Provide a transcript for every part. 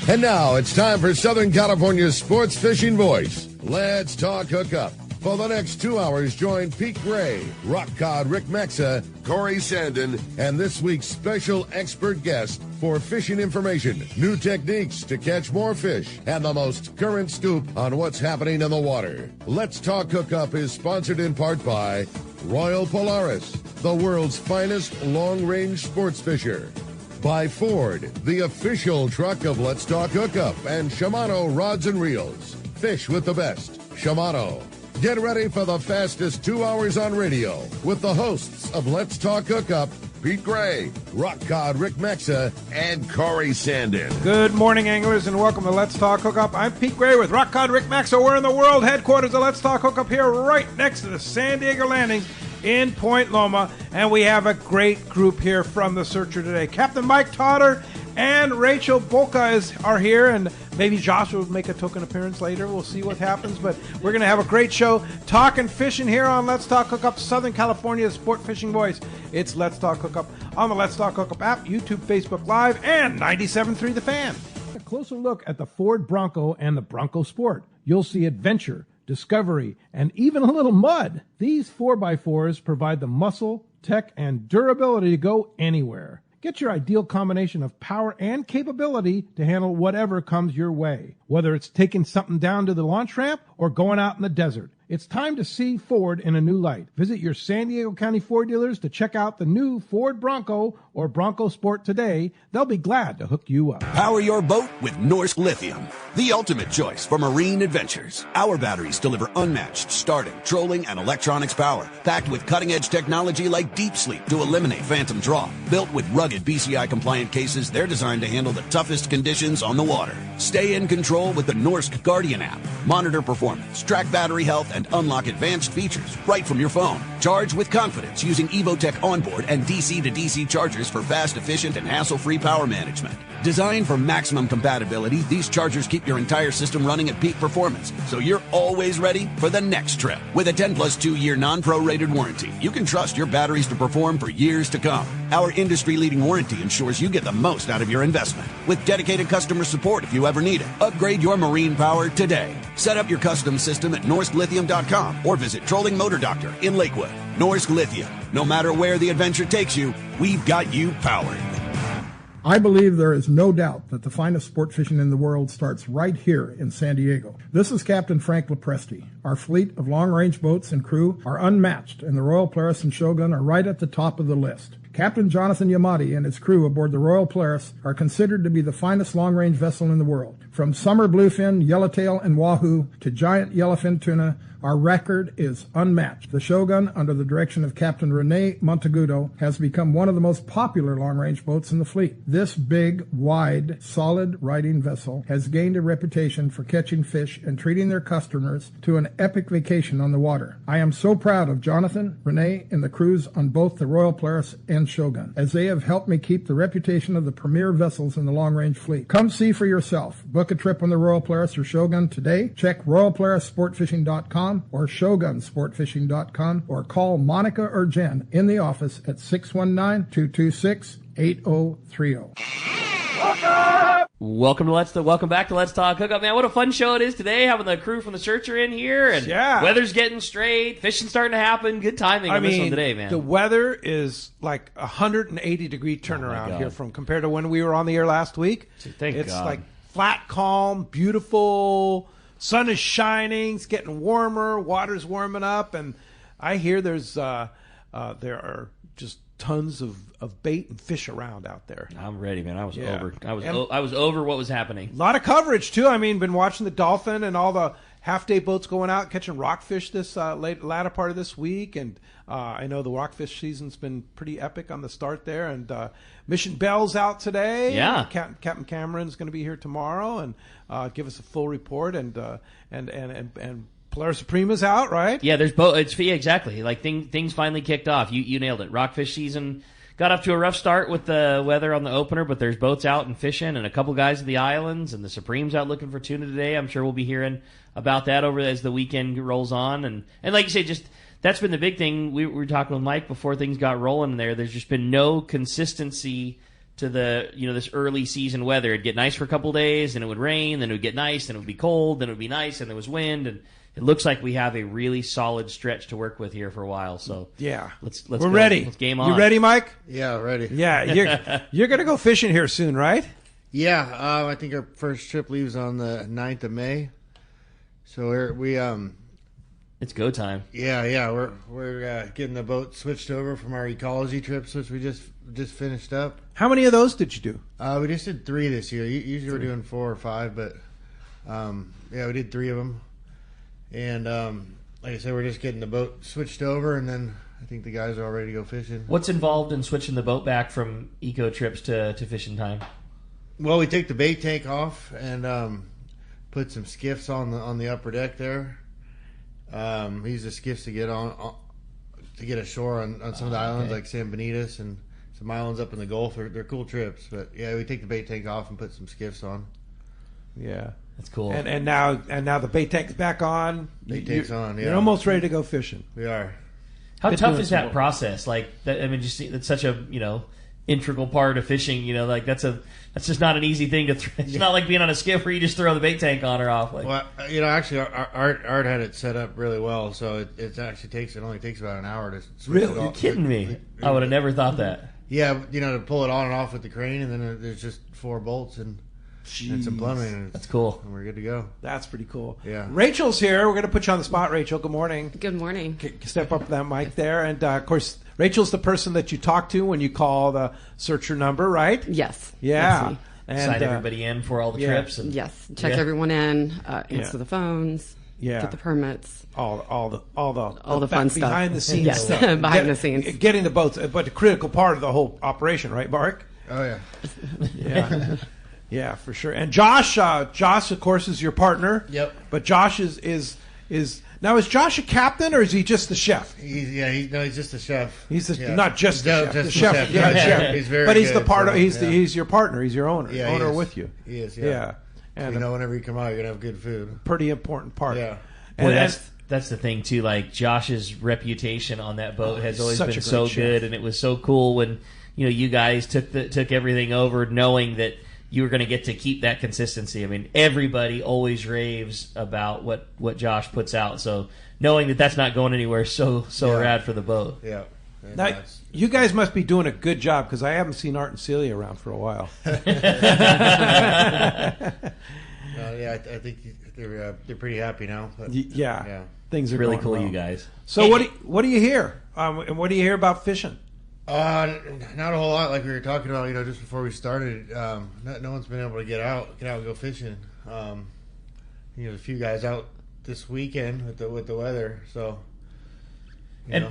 And now it's time for Southern California's sports fishing voice. Let's talk hookup. For the next 2 hours, join Pete Gray, Rock Cod Rick Maxa, Corey Sandin, and this week's special expert guest for fishing information, new techniques to catch more fish, and the most current scoop on what's happening in the water. Let's Talk Hookup is sponsored in part by Royal Polaris, the world's finest long-range sports fisher. By Ford, the official truck of Let's Talk Hookup, and Shimano Rods and Reels. Fish with the best. Shimano. Get ready for the fastest 2 hours on radio with the hosts of Let's Talk Hookup, Pete Gray, Rock Cod Rick Maxa, and Corey Sandin. Good morning, anglers, and welcome to Let's Talk Hookup. I'm Pete Gray with Rock Cod Rick Maxa. We're in the world headquarters of Let's Talk Hookup here right next to the San Diego Landings in Point Loma, and we have a great group here from the Searcher today. Captain Mike Todter and Rachel Bolka are here, and maybe Joshua will make a token appearance later. We'll see what happens, but we're going to have a great show talking fishing here on Let's Talk Hookup, Southern California's sport fishing voice. It's Let's Talk Hookup on the Let's Talk Hookup app, YouTube, Facebook Live, and 97.3 The Fan. A closer look at the Ford Bronco and the Bronco Sport. You'll see adventure, discovery, and even a little mud. These 4x4s provide the muscle, tech, and durability to go anywhere. Get your ideal combination of power and capability to handle whatever comes your way. Whether it's taking something down to the launch ramp or going out in the desert, it's time to see Ford in a new light. Visit your San Diego County Ford dealers to check out the new Ford Bronco or Bronco Sport today. They'll be glad to hook you up. Power your boat with Norsk Lithium, the ultimate choice for marine adventures. Our batteries deliver unmatched starting, trolling, and electronics power, packed with cutting-edge technology like Deep Sleep to eliminate phantom draw. Built with rugged BCI-compliant cases, they're designed to handle the toughest conditions on the water. Stay in control with the Norsk Guardian app. Monitor performance, track battery health, and unlock advanced features right from your phone. Charge with confidence using Evotech onboard and DC-to-DC chargers for fast, efficient, and hassle-free power management. Designed for maximum compatibility, these chargers keep your entire system running at peak performance, so you're always ready for the next trip. With a 10-plus 2-year non-prorated warranty, you can trust your batteries to perform for years to come. Our industry-leading warranty ensures you get the most out of your investment. With dedicated customer support if you ever need it. Upgrade your marine power today. Set up your custom system at NorskLithium.com or visit Trolling Motor Doctor in Lakewood. Norsk Lithium. No matter where the adventure takes you, we've got you powered. I believe there is no doubt that the finest sport fishing in the world starts right here in San Diego. This is Captain Frank Lopresti. Our fleet of long-range boats and crew are unmatched, and the Royal Polaris and Shogun are right at the top of the list. Captain Jonathan Yamati and his crew aboard the Royal Polaris are considered to be the finest long-range vessel in the world. From summer bluefin, yellowtail, and wahoo to giant yellowfin tuna, our record is unmatched. The Shogun, under the direction of Captain Rene Monteagudo, has become one of the most popular long-range boats in the fleet. This big, wide, solid riding vessel has gained a reputation for catching fish and treating their customers to an epic vacation on the water. I am so proud of Jonathan, Rene, and the crews on both the Royal Polaris and Shogun, as they have helped me keep the reputation of the premier vessels in the long-range fleet. Come see for yourself. Book a trip on the Royal Polaris or Shogun today. Check RoyalPolarisSportFishing.com or ShogunSportFishing.com or call Monica or Jen in the office at 619-226-8030. Welcome back to Let's Talk Hookup, man. What a fun show it is today, having the crew from the Searcher in here, and weather's getting straight, fishing's starting to happen. Good timing on this one today, man. The weather is like 180-degree turnaround here from compared to when we were on the air last week. It's like flat, calm, beautiful. Sun is shining. It's getting warmer. Water's warming up, and I hear there are just tons of bait and fish around out there. I'm ready, man. I was over what was happening. A lot of coverage too. I mean, been watching the dolphin and all the half-day boats going out catching rockfish this latter part of this week, and I know the rockfish season's been pretty epic on the start there. And Mission Bell's out today. Yeah, Captain Cameron's going to be here tomorrow and give us a full report. And Polaris Suprema's out, right? Yeah, there's both. Exactly. Like things finally kicked off. You nailed it. Rockfish season got off to a rough start with the weather on the opener, but there's boats out and fishing, and a couple guys at the islands, and the Supreme's out looking for tuna today. I'm sure we'll be hearing about that over as the weekend rolls on. And like you say, just that's been the big thing. We were talking with Mike before things got rolling in there. There's just been no consistency to the this early season weather. It'd get nice for a couple days, then it would rain, then it would get nice, then it would be cold, then it would be nice, and there was wind, and it looks like we have a really solid stretch to work with here for a while. So yeah, let's we're go. ready. Let's game on. You ready, Mike? Yeah, ready. Yeah, you're gonna go fishing here soon, right? Yeah, I think our first trip leaves on the 9th of May. So it's go time. Yeah, we're getting the boat switched over from our ecology trips, which we just finished up. How many of those did you do? We just did 3 this year. Usually we're doing 4 or 5, but we did 3 of them. And like I said, we're just getting the boat switched over, and then I think the guys are all ready to go fishing. What's involved in switching the boat back from eco trips to fishing time? Well, we take the bait tank off and put some skiffs on the upper deck there. We use the skiffs to get to get ashore on some of the islands like San Benitas and some islands up in the Gulf. They're cool trips, but yeah, we take the bait tank off and put some skiffs on. Yeah, that's cool. And now the bait tank's back on. Bait tank's on. Yeah, you're almost ready to go fishing. We are. How tough is that process? Like that, I mean, just it's such a integral part of fishing. That's just not an easy thing to. It's not like being on a skiff where you just throw the bait tank on or off. Well, actually, Art had it set up really well, so it only takes about an hour to switch it off. You're kidding me? I would have never thought that. Yeah, to pull it on and off with the crane, and then there's just 4 bolts and some plumbing. And that's cool. And we're good to go. That's pretty cool. Yeah. Rachel's here. We're going to put you on the spot, Rachel. Good morning. Good morning. Step up to that mic there. And, of course, Rachel's the person that you talk to when you call the searcher number, right? Yes. Yeah. And, sign everybody in for all the trips. And, yes. Check everyone in. Answer the phones. Yeah. Get the permits. All the fun stuff. Behind the scenes yes. stuff. Behind the scenes. Getting the boats, but a critical part of the whole operation, right, Mark? Oh, yeah. Yeah. Yeah, for sure. And Josh, of course, is your partner. Yep. But Josh is now, is Josh a captain or is he just the chef? He's just the chef. He's not just the chef. Just the chef. Yeah, chef. He's very but he's good, the part. So, he's your partner. He's your owner. Yeah, owner with you. He is. Yeah. And whenever you come out, you're gonna have good food. Pretty important part. Yeah. And that's the thing too. Like Josh's reputation on that boat has always been so good, and it was so cool when you guys took everything over, knowing that you were going to get to keep that consistency. I mean, everybody always raves about what Josh puts out. So knowing that that's not going anywhere, so rad for the boat. Yeah. Now, you guys must be doing a good job because I haven't seen Art and Celia around for a while. I think they're pretty happy now. But, yeah. Things are really going cool, well. You guys. So what do you hear? And what do you hear about fishing? Not a whole lot, like we were talking about. Just before we started, no one's been able to get out and go fishing. A few guys out this weekend with the weather. So, and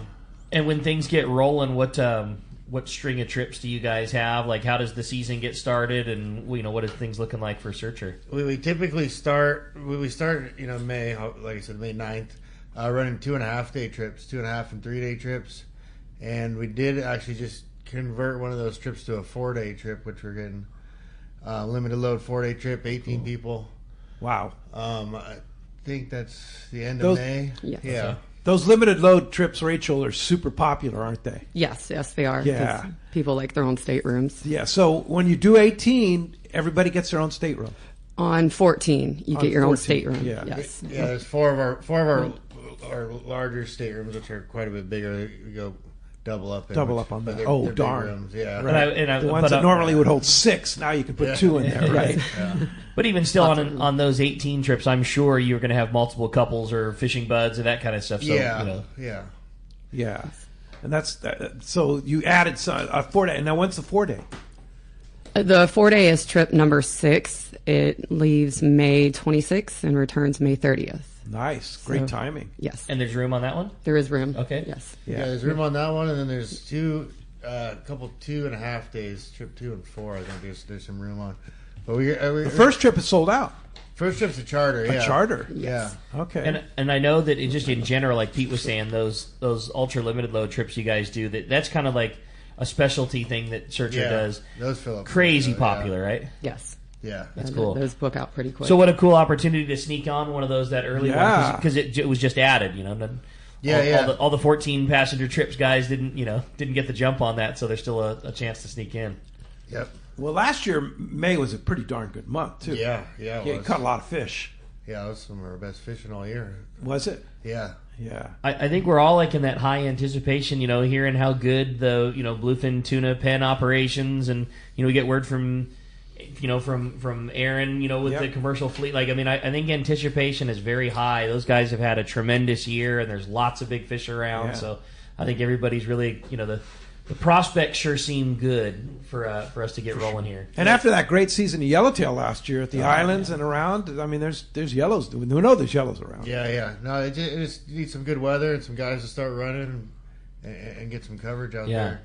when things get rolling, what string of trips do you guys have? Like, how does the season get started, and what is things looking like for Searcher? We typically start May, like I said, May 9th, running 2.5-day trips, 2.5 and 3-day trips. And we did actually just convert one of those trips to a 4-day trip, which we're getting limited load 4-day trip, 18 people. Wow. I think that's the end of May. Yes. Yeah. Those limited load trips, Rachel, are super popular, aren't they? Yes, they are. Yeah. People like their own staterooms. Yeah. So when you do 18, everybody gets their own stateroom. On 14, you get your own stateroom. Yeah. Yes. Yeah. There's four of our larger staterooms, which are quite a bit bigger. We go double up on that. Oh, they're darn. big rooms, yeah. Right. The ones that normally would hold 6, now you can put 2 in there, right? Yeah. But even still, on those 18 trips, I'm sure you're going to have multiple couples or fishing buds and that kind of stuff. So, Yeah. And that's so you added a 4-day. And now when's the 4-day? The 4-day is trip number 6. It leaves May 26th and returns May 30th. Nice. Great timing. Yes. And there's room on that one? There is room. Okay. Yes. Yeah, there's room on that one, and then there's 2.5 days, trip 2 and 4. I think there's some room on. But the first trip is sold out. First trip's a charter. A charter. Yes. Yeah. Okay. And I know that just in general, like Pete was saying, those ultra limited load trips you guys do, that's kind of like a specialty thing that Searcher does. Those fill up. Crazy popular, right? Yes. Yeah, that's cool. Those book out pretty quick. So what a cool opportunity to sneak on one of those that early one because it was just added, All the 14 passenger trips guys didn't get the jump on that, so there's still a chance to sneak in. Yep. Well, last year May was a pretty darn good month too. Yeah, it You was. caught a lot of fish. Yeah, it was some of our best fishing all year. Was it? Yeah. Yeah. I think we're all like in that high anticipation, hearing how good the bluefin tuna pen operations, and we get word from from Aaron, with Yep. the commercial fleet. Like, I think anticipation is very high. Those guys have had a tremendous year, and there's lots of big fish around. Yeah. So I think everybody's really, the prospects sure seem good for us to get rolling here. And after that great season of yellowtail last year at the islands and around, there's yellows. We know there's yellows around. Yeah. No, it just needs some good weather and some guys to start running and get some coverage out there.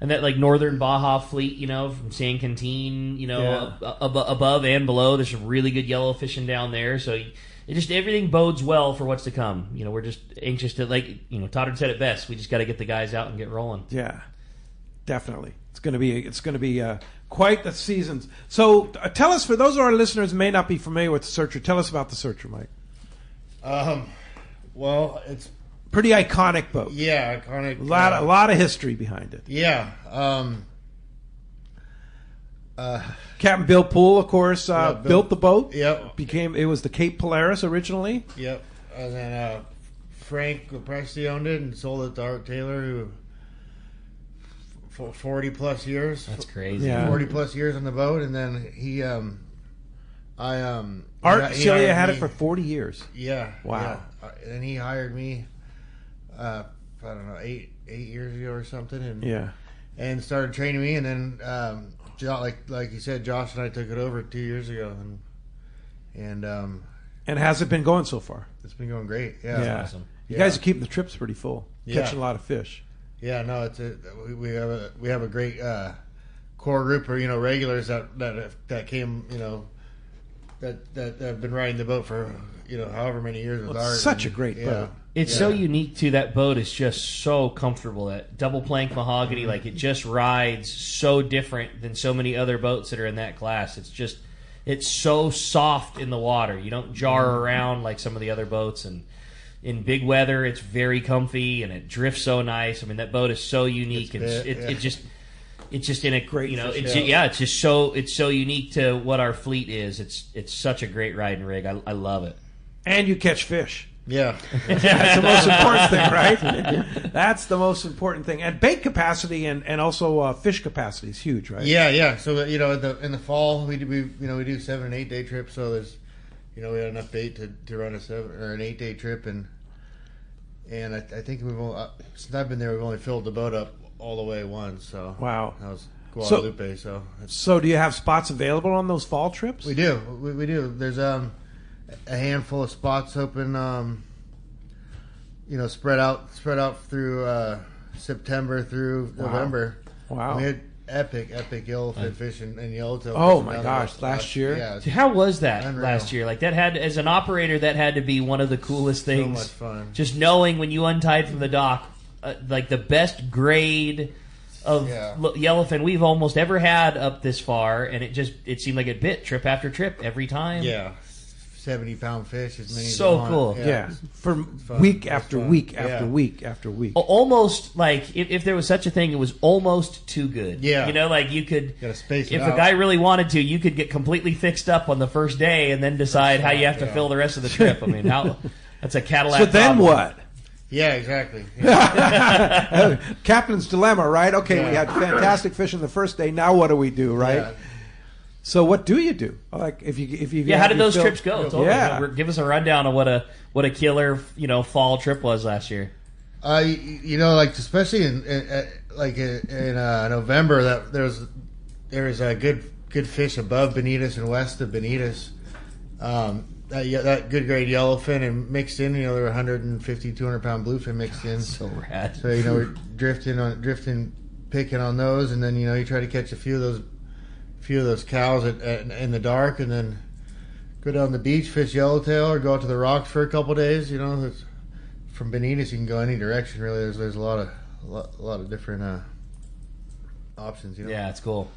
And that like northern Baja fleet, from San Quintin, above and below, there's some really good yellow fishing down there. So everything bodes well for what's to come. We're just anxious to, Todter said it best. We just got to get the guys out and get rolling. Yeah, definitely. It's going to be quite the season. So tell us, for those of our listeners who may not be familiar with the Searcher, tell us about the Searcher, Mike. Well, it's pretty iconic boat. Yeah, iconic. A lot of history behind it. Yeah. Captain Bill Poole, of course, built the boat. Yep. It was the Cape Polaris originally. Yep. And then Frank Presti owned it and sold it to Art Taylor, who for 40 plus years. That's crazy. Yeah. 40 plus years on the boat, and then Art Celia had me. it for 40 years. Yeah. Wow. Yeah. And he hired me. I don't know, 8 years ago or something, and started training me, and then like you said, Josh and I took it over 2 years ago, and has it been going so far? it's been going great. Yeah, Yeah. Awesome. You guys are keeping the trips pretty full, Yeah. catching a lot of fish. Yeah, no, we have a great core group of regulars that came that have been riding the boat for however many years with Well, Art. it's such a great boat. It's so unique too. That boat is just so comfortable. That double plank mahogany, like it just rides so different than so many other boats that are in that class. It's so soft in the water. You don't jar around like some of the other boats, and in big weather, it's very comfy and it drifts so nice. That boat is so unique, and it's just in a great, it's so unique to what our fleet is. It's such a great riding rig. I love it. And you catch fish. Yeah. That's the most important thing, right? That's the most important thing. And bait capacity and also fish capacity is huge, right? Yeah. So in the fall we do 7 and 8 day trips. So there's we had enough bait to run a 7 or an 8 day trip, and I think since I've been there, we've only filled the boat up all the way once. So wow, that was Guadalupe. So do you have spots available on those fall trips? we do. We do. There's a handful of spots open, spread out through September through November. Wow. We had epic yellowfin fish and yellowtail. Oh fish my down gosh, there. last year? Yeah, Dude, how was that Unreal. last year? Like that as an operator, that had to be one of the coolest things. much fun. Just knowing when you untied from the dock, like the best grade of yellowfin we've almost ever had up this far, and it seemed like it bit trip after trip every time. Yeah. 70-pound fish, as many So as you cool. want. Yeah, for fun. week It's after fun. week Yeah. after week after week. Almost like if there was such a thing, it was almost too good. Yeah. Like you could, Gotta space it if out. a guy really wanted to, you could get completely fixed up on the first day and then decide how you have to Yeah. fill the rest of the trip. That's a Cadillac. So then problem. what? Yeah, exactly. Yeah. Captain's dilemma, right? Okay, we had fantastic fishing the first day. Now what do we do, right? Yeah. So what do you do? Like if you Yeah, how did those trips go? Totally. Yeah. Give us a rundown of what a killer fall trip was last year. Like especially in November, that there was a good fish above Benitez and west of Benitez. That good grade yellowfin and mixed in. There were 150, 200-pound bluefin mixed in. So rad. So we're drifting, picking on those, and then you try to catch a few of those cows in the dark, and then go down the beach, fish yellowtail, or go out to the rocks for a couple days. From Benitez you can go any direction. Really, there's a lot of different options. Yeah, it's cool.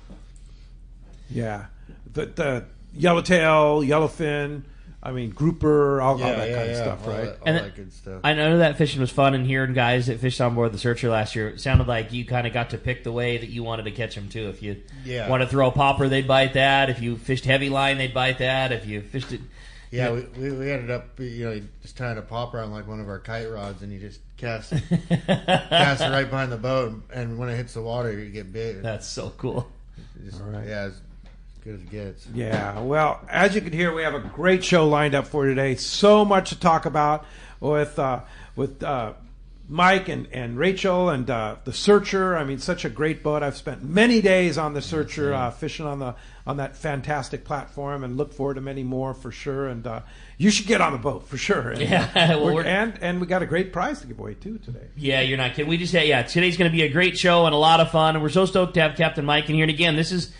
Yeah, the yellowtail, yellowfin. I mean, grouper, all that kind of stuff, right? All that good stuff. I know that fishing was fun, and hearing guys that fished on board the Searcher last year, it sounded like you kind of got to pick the way that you wanted to catch them, too. If you want to throw a popper, they'd bite that. If you fished heavy line, they'd bite that. If you fished it... Yeah, we ended up just tying a popper on like one of our kite rods, and you just cast it right behind the boat, and when it hits the water, you get bit. That's so cool. All right. Yeah, as good as it gets. Yeah, well, as you can hear, we have a great show lined up for today. So much to talk about with Mike and Rachel and the Searcher. I mean, such a great boat. I've spent many days on the Searcher fishing on that fantastic platform, and look forward to many more for sure. And you should get on the boat for sure. And, and we got a great prize to give away too today. Yeah, you're not kidding. We just today's going to be a great show and a lot of fun, and we're so stoked to have Captain Mike in here. And again, this is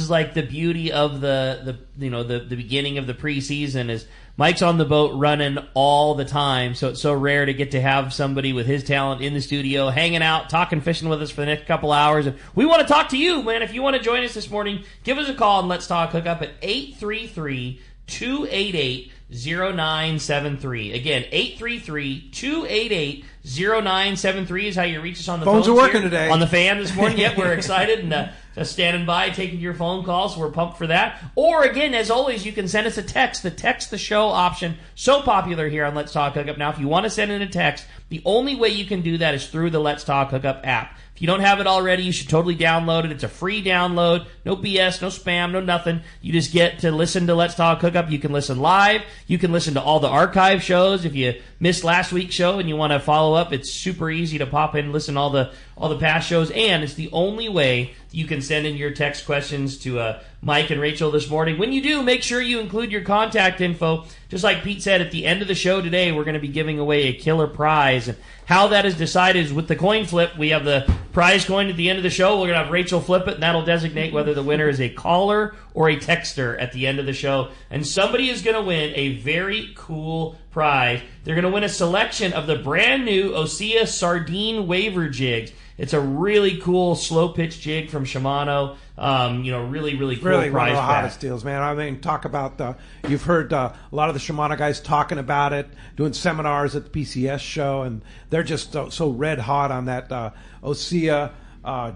like the beauty of the beginning of the preseason is Mike's on the boat running all the time, so it's so rare to get to have somebody with his talent in the studio, hanging out, talking fishing with us for the next couple hours. And we want to talk to you, man. If you want to join us this morning, give us a call and let's talk hookup at 833-288-0973. Again, 833-288-0973 is how you reach us on the phones are working today on the fan this morning. Yep, we're excited and standing by, taking your phone calls. So we're pumped for that. Or again, as always, you can send us a text. The text the show option, so popular here on Let's Talk Hookup. Now, if you want to send in a text, the only way you can do that is through the Let's Talk Hookup app. If you don't have it already, you should totally download it. It's a free download. No BS, no spam, no nothing. You just get to listen to Let's Talk Hookup. You can listen live. You can listen to all the archive shows. If you missed last week's show and you want to follow up, it's super easy to pop in and listen to all the past shows. And it's the only way you can send in your text questions to Mike and Rachel this morning. When you do, make sure you include your contact info. Just like Pete said, at the end of the show today, we're going to be giving away a killer prize. And how that is decided is with the coin flip. We have the prize coin at the end of the show. We're going to have Rachel flip it, and that'll designate whether the winner is a caller or a texter at the end of the show. And somebody is going to win a very cool prize. They're going to win a selection of the brand new Osea Sardine Waver jigs. It's a really cool slow pitch jig from Shimano. Really cool really prize. One of the hottest deals, man. I mean, talk about you've heard a lot of the Shimano guys talking about it, doing seminars at the PCS show, and they're just so red hot on that Osea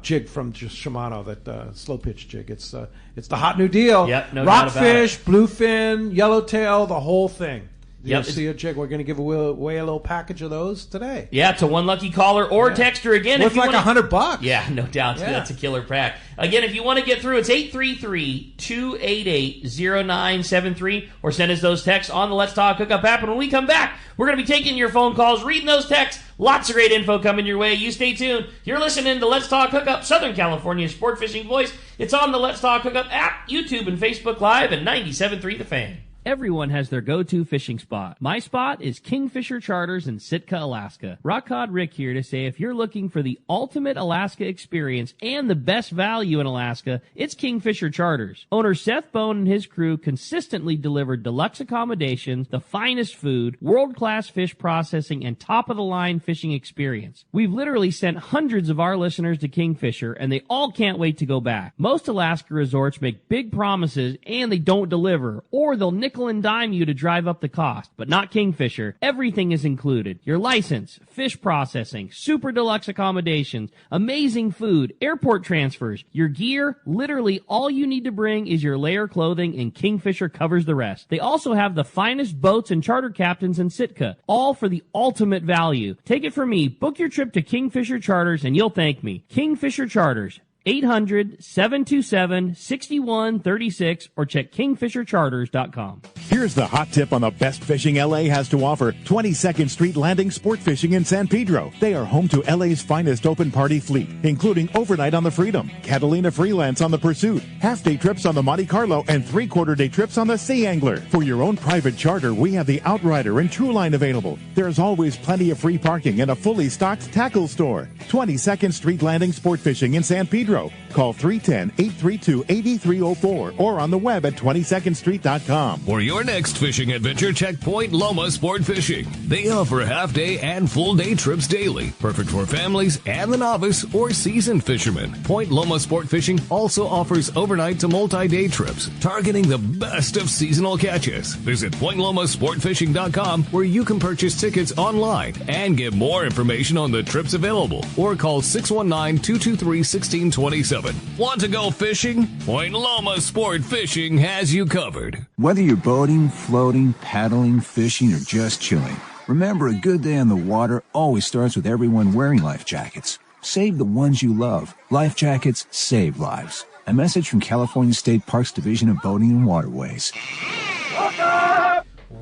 jig from Shimano, that slow pitch jig. It's the hot new deal. Yep, no doubt about Rockfish, it. bluefin, yellowtail, the whole thing. Yep. Osea jig. We're going to give away a little package of those today. Yeah, to one lucky caller or texter again. Worth like $100. Yeah, no doubt. Yeah. That's a killer pack. Again, if you want to get through, it's 833-288-0973, or send us those texts on the Let's Talk Hookup app. And when we come back, we're going to be taking your phone calls, reading those texts. Lots of great info coming your way. You stay tuned. You're listening to Let's Talk Hookup, Southern California's sport fishing voice. It's on the Let's Talk Hookup app, YouTube, and Facebook Live, and 97.3 The Fan. Everyone has their go-to fishing spot. My spot is Kingfisher Charters in Sitka, Alaska. Rock Cod Rick here to say if you're looking for the ultimate Alaska experience and the best value in Alaska, it's Kingfisher Charters. Owner Seth Bone and his crew consistently deliver deluxe accommodations, the finest food, world-class fish processing, and top-of-the-line fishing experience. We've literally sent hundreds of our listeners to Kingfisher, and they all can't wait to go back. Most Alaska resorts make big promises, and they don't deliver, or they'll nickel and dime you to drive up the cost, but not Kingfisher. Everything is included. Your license, fish processing, super deluxe accommodations, amazing food, airport transfers, your gear. Literally all you need to bring is your layer clothing, and Kingfisher covers the rest. They also have the finest boats and charter captains in Sitka, all for the ultimate value. Take it from me, book your trip to Kingfisher Charters and you'll thank me. Kingfisher Charters, 800-727-6136, or check kingfishercharters.com. Here's the hot tip on the best fishing LA has to offer. 22nd Street Landing Sport Fishing in San Pedro. They are home to LA's finest open party fleet, including overnight on the Freedom, Catalina Freelance on the Pursuit, half-day trips on the Monte Carlo, and three-quarter-day trips on the Sea Angler. For your own private charter, we have the Outrider and True Line available. There's always plenty of free parking and a fully stocked tackle store. 22nd Street Landing Sport Fishing in San Pedro. Call 310-832-8304 or on the web at 22ndstreet.com. For your next fishing adventure, check Point Loma Sport Fishing. They offer half-day and full-day trips daily, perfect for families and the novice or seasoned fishermen. Point Loma Sport Fishing also offers overnight to multi-day trips, targeting the best of seasonal catches. Visit PointLomaSportFishing.com, where you can purchase tickets online and get more information on the trips available, or call 619-223-1627. Want to go fishing? Point Loma Sport Fishing has you covered. Whether you're boating, floating, paddling, fishing, or just chilling, remember, a good day on the water always starts with everyone wearing life jackets. Save the ones you love. Life jackets save lives. A message from California State Parks Division of Boating and Waterways.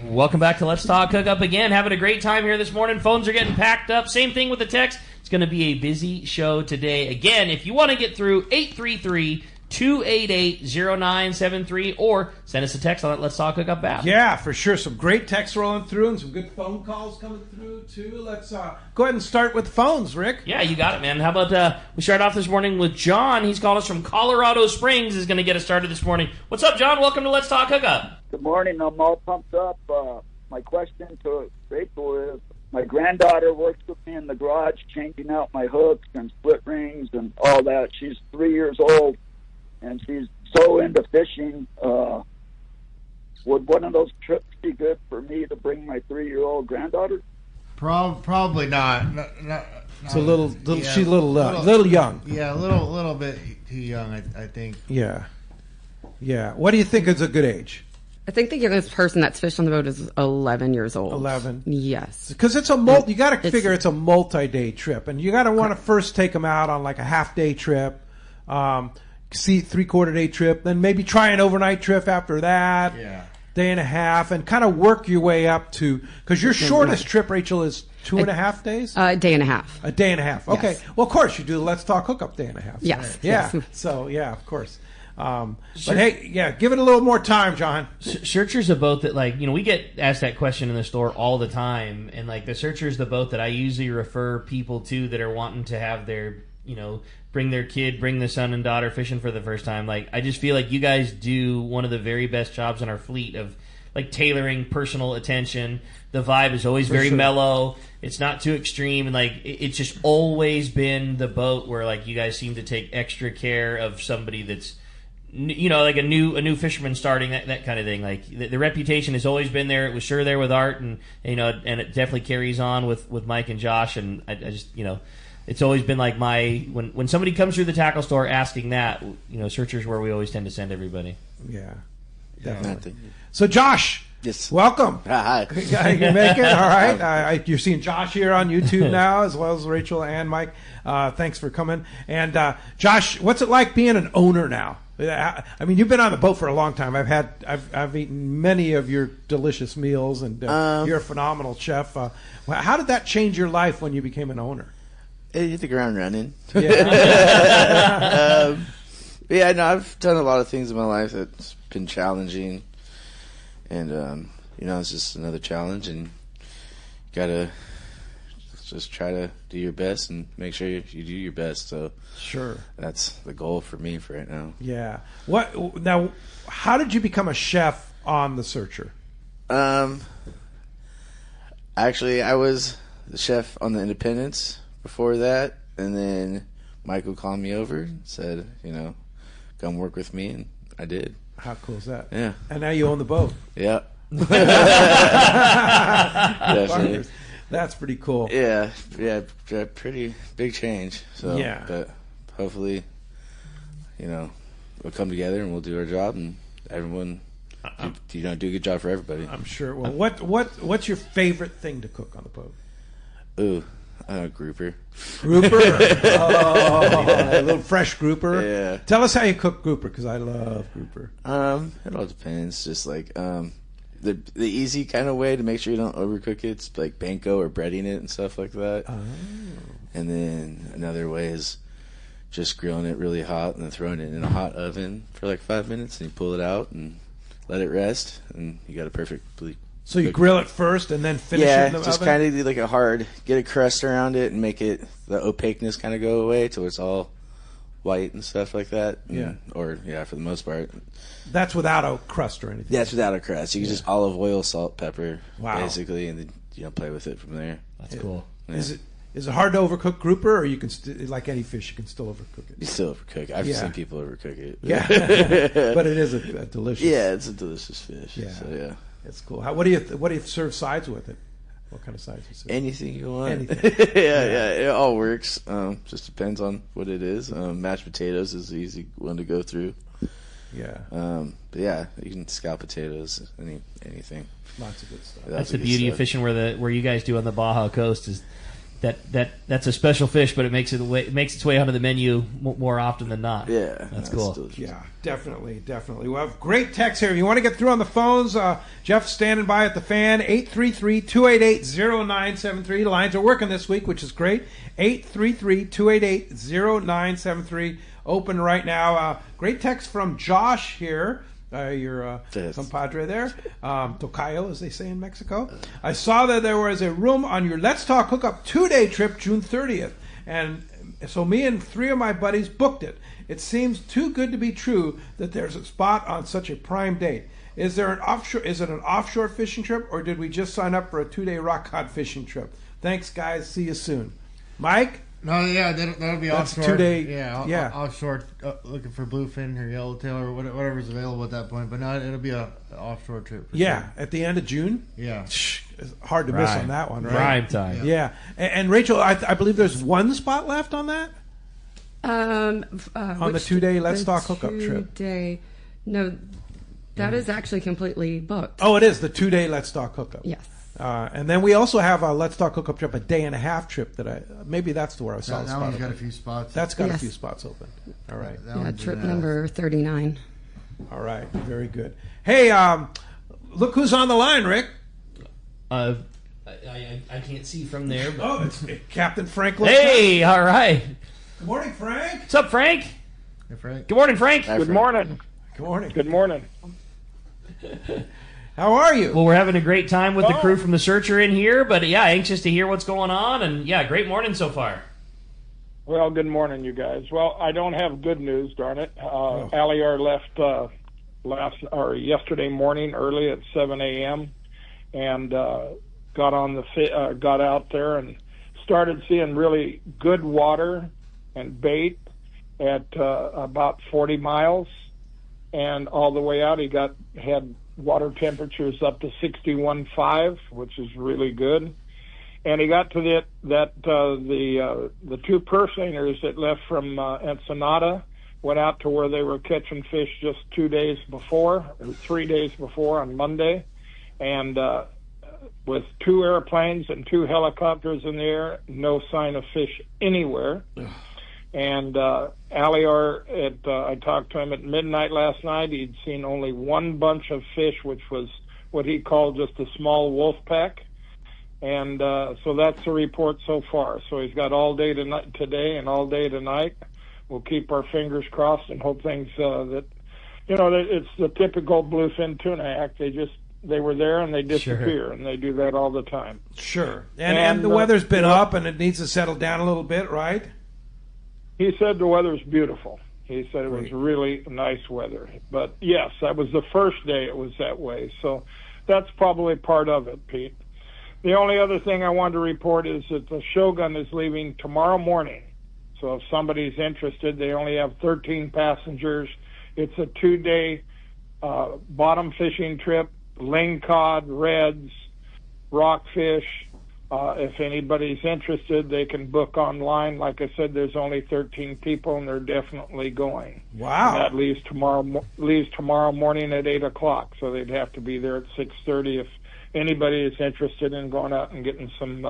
Welcome back to Let's Talk Hookup again. Having a great time here this morning. Phones are getting packed up. Same thing with the text. It's going to be a busy show today. Again, if you want to get through, 833-288-0973, or send us a text on that Let's Talk Hookup app. Yeah, for sure. Some great texts rolling through and some good phone calls coming through, too. Let's go ahead and start with the phones, Rick. Yeah, you got it, man. How about we start off this morning with John. He's called us from Colorado Springs. Is going to get us started this morning. What's up, John? Welcome to Let's Talk Hookup. Good morning. I'm all pumped up. My question to Rachel is, my granddaughter works with me in the garage changing out my hooks and split rings and all that. She's 3 years old, and she's so into fishing. Would one of those trips be good for me to bring my 3-year-old granddaughter? Probably not. It's a little yeah, she's a little young. Yeah, a little bit too young, I think. Yeah. What do you think is a good age? I think the youngest person that's fished on the boat is 11 years old. 11? Yes. Because it's you got to figure it's a multi-day trip, and you got to want to first take them out on like a half-day trip, see 3/4 day trip, then maybe try an overnight trip after that. Yeah. Day and a half, and kind of work your way up to, because your shortest trip, Rachel, is 2.5 days? A day and a half. A day and a half. Okay. Yes. Well, of course, you do the Let's Talk Hookup day and a half. Yes. Right? Yeah. Yes. So, yeah, of course. But hey, yeah, give it a little more time, John. Searcher's a boat that, like, we get asked that question in the store all the time, and like the Searcher's the boat that I usually refer people to that are wanting to have their, bring their kid, bring the son and daughter fishing for the first time. Like, I just feel like you guys do one of the very best jobs in our fleet of like tailoring personal attention. The vibe is always very mellow. It's not too extreme, and like it's just always been the boat where like you guys seem to take extra care of somebody that's, like a new fisherman starting, that kind of thing. Like the reputation has always been there. It was sure there with Art, and and it definitely carries on with Mike and Josh. And I just it's always been like when somebody comes through the tackle store asking that, Searcher's where we always tend to send everybody. Yeah, definitely. So Josh, yes, welcome. Hi. You make it all right. You're seeing Josh here on YouTube now, as well as Rachel and Mike. Thanks for coming. And Josh, what's it like being an owner now? I mean, you've been on the boat for a long time. I've eaten many of your delicious meals, and you're a phenomenal chef. How did that change your life when you became an owner? You hit the ground running. Yeah. I've done a lot of things in my life that's been challenging, and it's just another challenge, and you gotta just try to do your best and make sure you do your best. So sure, that's the goal for me for right now. Yeah. Now? How did you become a chef on the Searcher? Actually, I was the chef on the Independence before that, and then Michael called me over and said, come work with me, and I did. How cool is that? Yeah. And now you own the boat. Yeah. Definitely. That's pretty cool. Yeah, pretty big change. So, yeah. But hopefully, we'll come together and we'll do our job, and everyone, do a good job for everybody. I'm sure. Well, what's your favorite thing to cook on the boat? Ooh, grouper. Grouper? A little fresh grouper. Yeah. Tell us how you cook grouper, because I love grouper. It all depends. Just like the easy kind of way to make sure you don't overcook it, it's like panko or breading it and stuff like that. Oh. And then another way is just grilling it really hot and then throwing it in a hot oven for like 5 minutes, and you pull it out and let it rest, and you got a perfectly. So you grill it first and then finish it in the oven? Yeah, just kind of do like get a crust around it and make it, the opaqueness kind of go away till it's all white and stuff like that. Yeah. For the most part. That's without a crust or anything. Yeah, it's without a crust. You can just olive oil, salt, pepper, basically, and then play with it from there. That's cool. Yeah. Is it hard to overcook grouper, or you can like any fish, you can still overcook it? You still overcook it. I've seen people overcook it. Yeah, but it is a delicious. Yeah, it's a delicious fish. Yeah, so, yeah. It's cool. What do you serve sides with it? What kind of sides do you serve? Anything you want. Anything. yeah, it all works. Just depends on what it is. Mashed potatoes is the easy one to go through. Yeah. But yeah, you can scallop potatoes, anything. Lots of good stuff. That's the beauty of fishing where you guys do on the Baja Coast is that's a special fish, but it makes its way onto the menu more often than not. Yeah, that's cool. Delicious. Yeah, definitely. We have great texts here. If you want to get through on the phones, Jeff's standing by at the fan, 833-288-0973. The lines are working this week, which is great. 833-288-0973. Open right now. Great text from Josh here. Your compadre there, Tocayo, as they say in Mexico. I saw that there was a room on your Let's Talk Hookup 2-day trip, June 30th, and so me and 3 of my buddies booked it. It seems too good to be true that there's a spot on such a prime date. Is it an offshore fishing trip, or did we just sign up for a 2-day rock cod fishing trip? Thanks, guys. See you soon. Mike? No, yeah, that'll be That's offshore. 2-day. Offshore, looking for bluefin or yellowtail or whatever's available at that point. But no, it'll be a offshore trip. Yeah, sure. At the end of June. Yeah, it's hard to miss on that one, right? Prime time. Yeah. And Rachel, I believe there's one spot left on that. On the 2-day Let's Talk Hookup trip. 2-day. No, that is actually completely booked. Oh, it is the 2-day Let's Talk Hookup. Yes. And then we also have a Let's Talk Hookup trip, a 1.5-day trip maybe that's where I saw the spot. That one's got open. a few spots. That's got a few spots open. All right. Trip number 39. All right. Very good. Hey, look who's on the line, Rick. I can't see from there. But... Oh, it's Captain Frank. Hey, all right. Good morning, Frank. What's up, Frank? Hey, Frank. Good morning, Frank. Hi, Frank. Morning. Good morning. Good morning. How are you? Well, we're having a great time with the crew from the Searcher in here, but anxious to hear what's going on, and great morning so far. Well, good morning, you guys. Well, I don't have good news, darn it. Aliar left yesterday morning early at 7 a.m. and got out there and started seeing really good water and bait at about 40 miles, and all the way out he had water temperatures up to 61.5, which is really good. And he got to the 2 purseaners that left from Ensenada went out to where they were catching fish just 2 days before, or 3 days before on Monday, and with 2 airplanes and 2 helicopters in the air, no sign of fish anywhere. And Aliar, I talked to him at midnight last night. He'd seen only 1 bunch of fish, which was what he called just a small wolf pack. And so that's the report so far. So he's got all day today and all day tonight. We'll keep our fingers crossed and hope things that it's the typical bluefin tuna act. They were there and they disappear, and they do that all the time. Sure. And the weather's been up and it needs to settle down a little bit, right? He said the weather's beautiful. He said it was really nice weather. But, yes, that was the first day it was that way. So that's probably part of it, Pete. The only other thing I wanted to report is that the Shogun is leaving tomorrow morning. So if somebody's interested, they only have 13 passengers. It's a 2-day bottom fishing trip, lingcod, reds, rockfish. If anybody's interested, they can book online. Like I said, there's only 13 people, and they're definitely going. Wow! And that leaves tomorrow morning at 8 o'clock. So they'd have to be there at 6:30 if anybody is interested in going out and getting some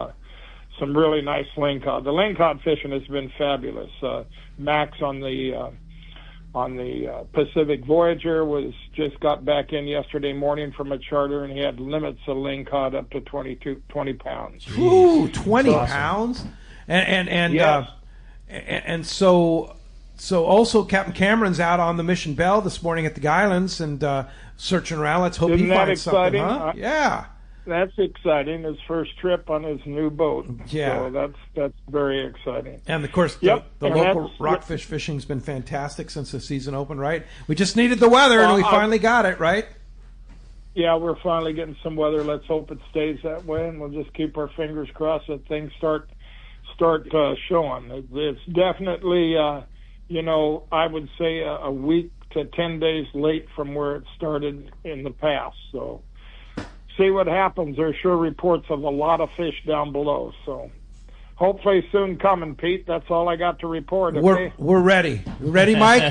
really nice lingcod. The lingcod fishing has been fabulous. Max on the Pacific Voyager just got back in yesterday morning from a charter, and he had limits of lingcod up to 20 pounds. Ooh, 20 pounds, and yes. And so also Captain Cameron's out on the Mission Bell this morning at the Islands and searching around. Let's hope he finds something. Huh? Yeah. that's exciting. His first trip on his new boat. Yeah. So that's very exciting. And of course, Yep. the And local rockfish fishing's been fantastic since the season opened, right? We just needed the weather, and we finally got it, right? Yeah, we're finally getting some weather. Let's hope it stays that way, and we'll just keep our fingers crossed that things start showing. It's definitely, I would say a week to 10 days late from where it started in the past. So see what happens. There's sure reports of a lot of fish down below. So hopefully soon coming, Pete. That's all I got to report. Okay? We're ready. You ready, Mike?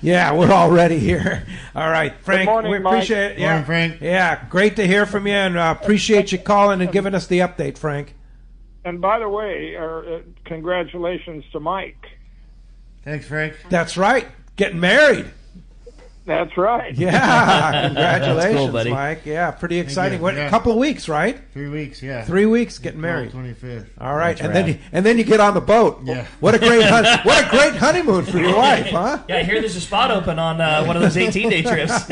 Yeah, we're all ready here. All right, Frank. Good morning, we appreciate it. Good morning, Frank. Yeah, great to hear from you, and appreciate you calling and giving us the update, Frank. And by the way, congratulations to Mike. Thanks, Frank. That's right. Getting married. That's right. Yeah, congratulations, cool, buddy. Mike. Yeah, pretty exciting. What, Yeah. a couple of weeks, right? 3 weeks, yeah. 3 weeks getting married. 25th. All right, That's and then you get on the boat. Yeah. What a great honeymoon for your wife, huh? Yeah, I hear there's a spot open on one of those 18-day trips.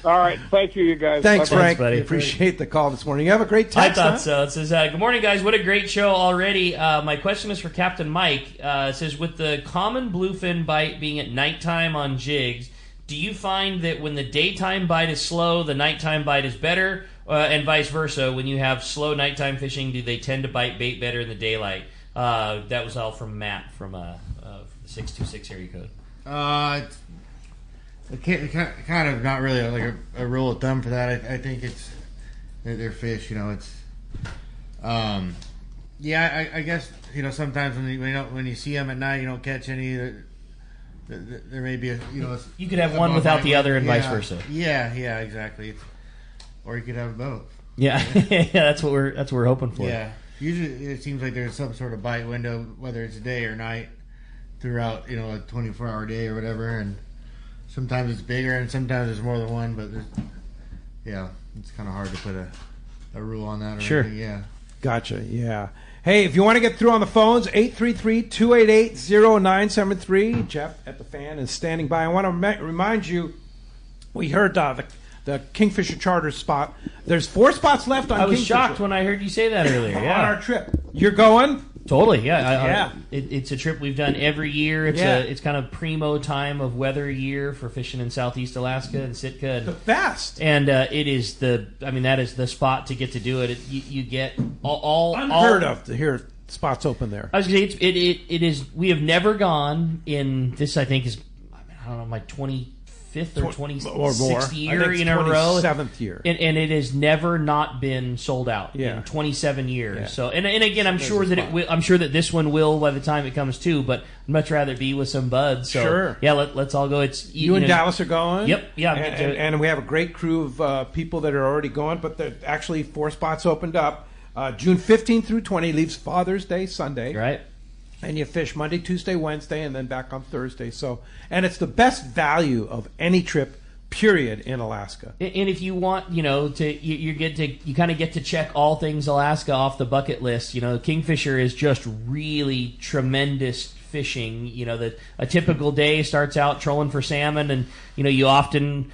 All right. Thank you guys. Thanks, Bye-bye. Frank. buddy. Appreciate the call this morning. You have a great I text, thought huh? so. It says, good morning, guys. What a great show already. My question is for Captain Mike. It says, with the common bluefin bite being at nighttime on jigs, do you find that when the daytime bite is slow, the nighttime bite is better, and vice versa? When you have slow nighttime fishing, do they tend to bite bait better in the daylight? That was all from Matt from the 626 area code. It's kind of not really like a rule of thumb for that. I think they're fish. It's I guess sometimes when you see them at night, you don't catch any. There may be you could have one without the other, and vice versa. Yeah, exactly. Or you could have both. Yeah, yeah, that's what we're hoping for. Yeah, usually it seems like there's some sort of bite window, whether it's day or night, throughout a 24-hour day or whatever, and sometimes it's bigger and sometimes there's more than one. But it's kind of hard to put a rule on that. Or Sure. anything. Yeah. Gotcha, yeah. Hey, if you want to get through on the phones, 833-288-0973. Jeff at the Fan is standing by. I want to remind you, we heard the Kingfisher Charter spot. There's 4 spots left on Kingfisher. I was shocked when I heard you say that earlier. Yeah. On our trip. You're going? Totally, yeah. Yeah. It's a trip we've done every year. It's kind of primo time of weather year for fishing in Southeast Alaska and Sitka. And the best. And it is that is the spot to get to do it. You get all unheard of to hear spots open there. I was going to say it is. We have never gone in this. I think is my 25th or 26th year in a row. 27th year, and it has never not been sold out in 27 years. Yeah. So and again, I'm sure that it will. I'm sure that this one will by the time it comes too. But I'd much rather be with some buds. So sure. Yeah, let's all go. It's you and Dallas are going. Yep. Yeah. And we have a great crew of people that are already going. But there actually 4 spots opened up. June 15th through 20 leaves Father's Day Sunday. Right. And you fish Monday, Tuesday, Wednesday, and then back on Thursday. So, and it's the best value of any trip, period, in Alaska. And if you want, you kind of get to check all things Alaska off the bucket list. Kingfisher is just really tremendous fishing. A typical day starts out trolling for salmon, and you often,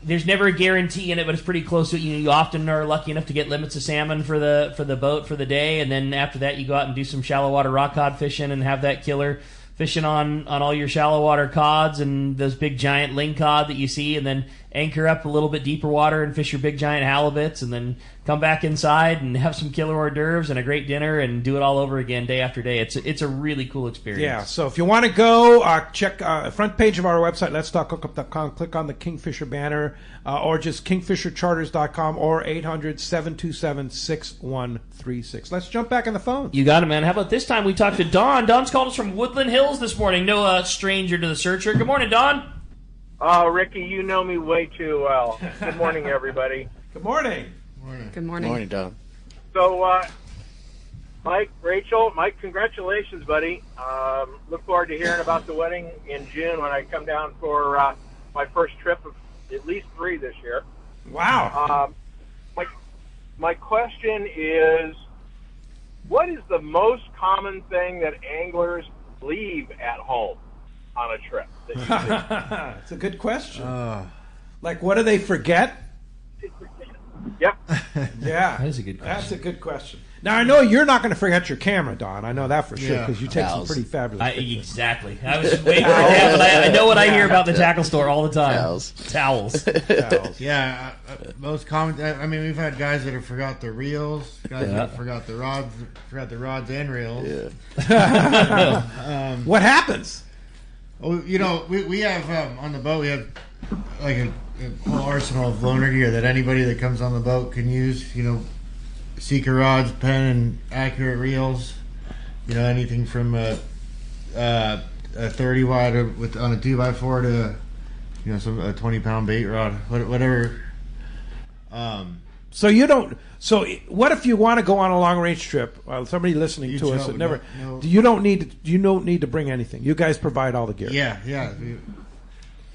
there's never a guarantee in it, but it's pretty close to it. You often are lucky enough to get limits of salmon for the boat for the day, and then after that you go out and do some shallow water rock cod fishing and have that killer fishing on all your shallow water cods and those big giant ling cod that you see, and then anchor up a little bit deeper water and fish your big giant halibuts, and then come back inside and have some killer hors d'oeuvres and a great dinner and do it all over again day after day. It's a really cool experience. Yeah, so if you want to go, check front page of our website, letstalkhookup.com, click on the Kingfisher banner, or just kingfishercharters.com or 800-727-6136. Let's jump back on the phone. You got it, man. How about this time we talked to Don? Don's called us from Woodland Hills this morning. No stranger to the searcher. Good morning, Don. Oh, Ricky, you know me way too well. Good morning, everybody. Good morning. Good morning. Good morning, Don. So, Mike, Rachel, Mike, congratulations, buddy. Look forward to hearing about the wedding in June when I come down for my first trip of at least 3 this year. Wow. My question is, what is the most common thing that anglers leave at home on a trip? It's a good question. Like, what do they forget? Yep. Yeah. That is a good question. That's a good question. Now, I know you're not going to forget your camera, Don. I know that for sure, Yeah. because you take some pretty fabulous pictures. Exactly. I was waiting for that, but I know what I hear about the tackle store all the time. Towels. Yeah, most common. I mean, we've had guys that have forgot their reels, guys that have forgot the rods and reels. Yeah. What happens? Oh, you know, we have on the boat. We have like a whole arsenal of loaner gear that anybody that comes on the boat can use. You know, Seeker rods, pen, and accurate reels. You know, anything from a 30 wide on a 2x4 to a 20-pound bait rod, whatever. So you don't. So what if you want to go on a long range trip? Somebody listening to us that never. No. You don't need to bring anything. You guys provide all the gear. Yeah.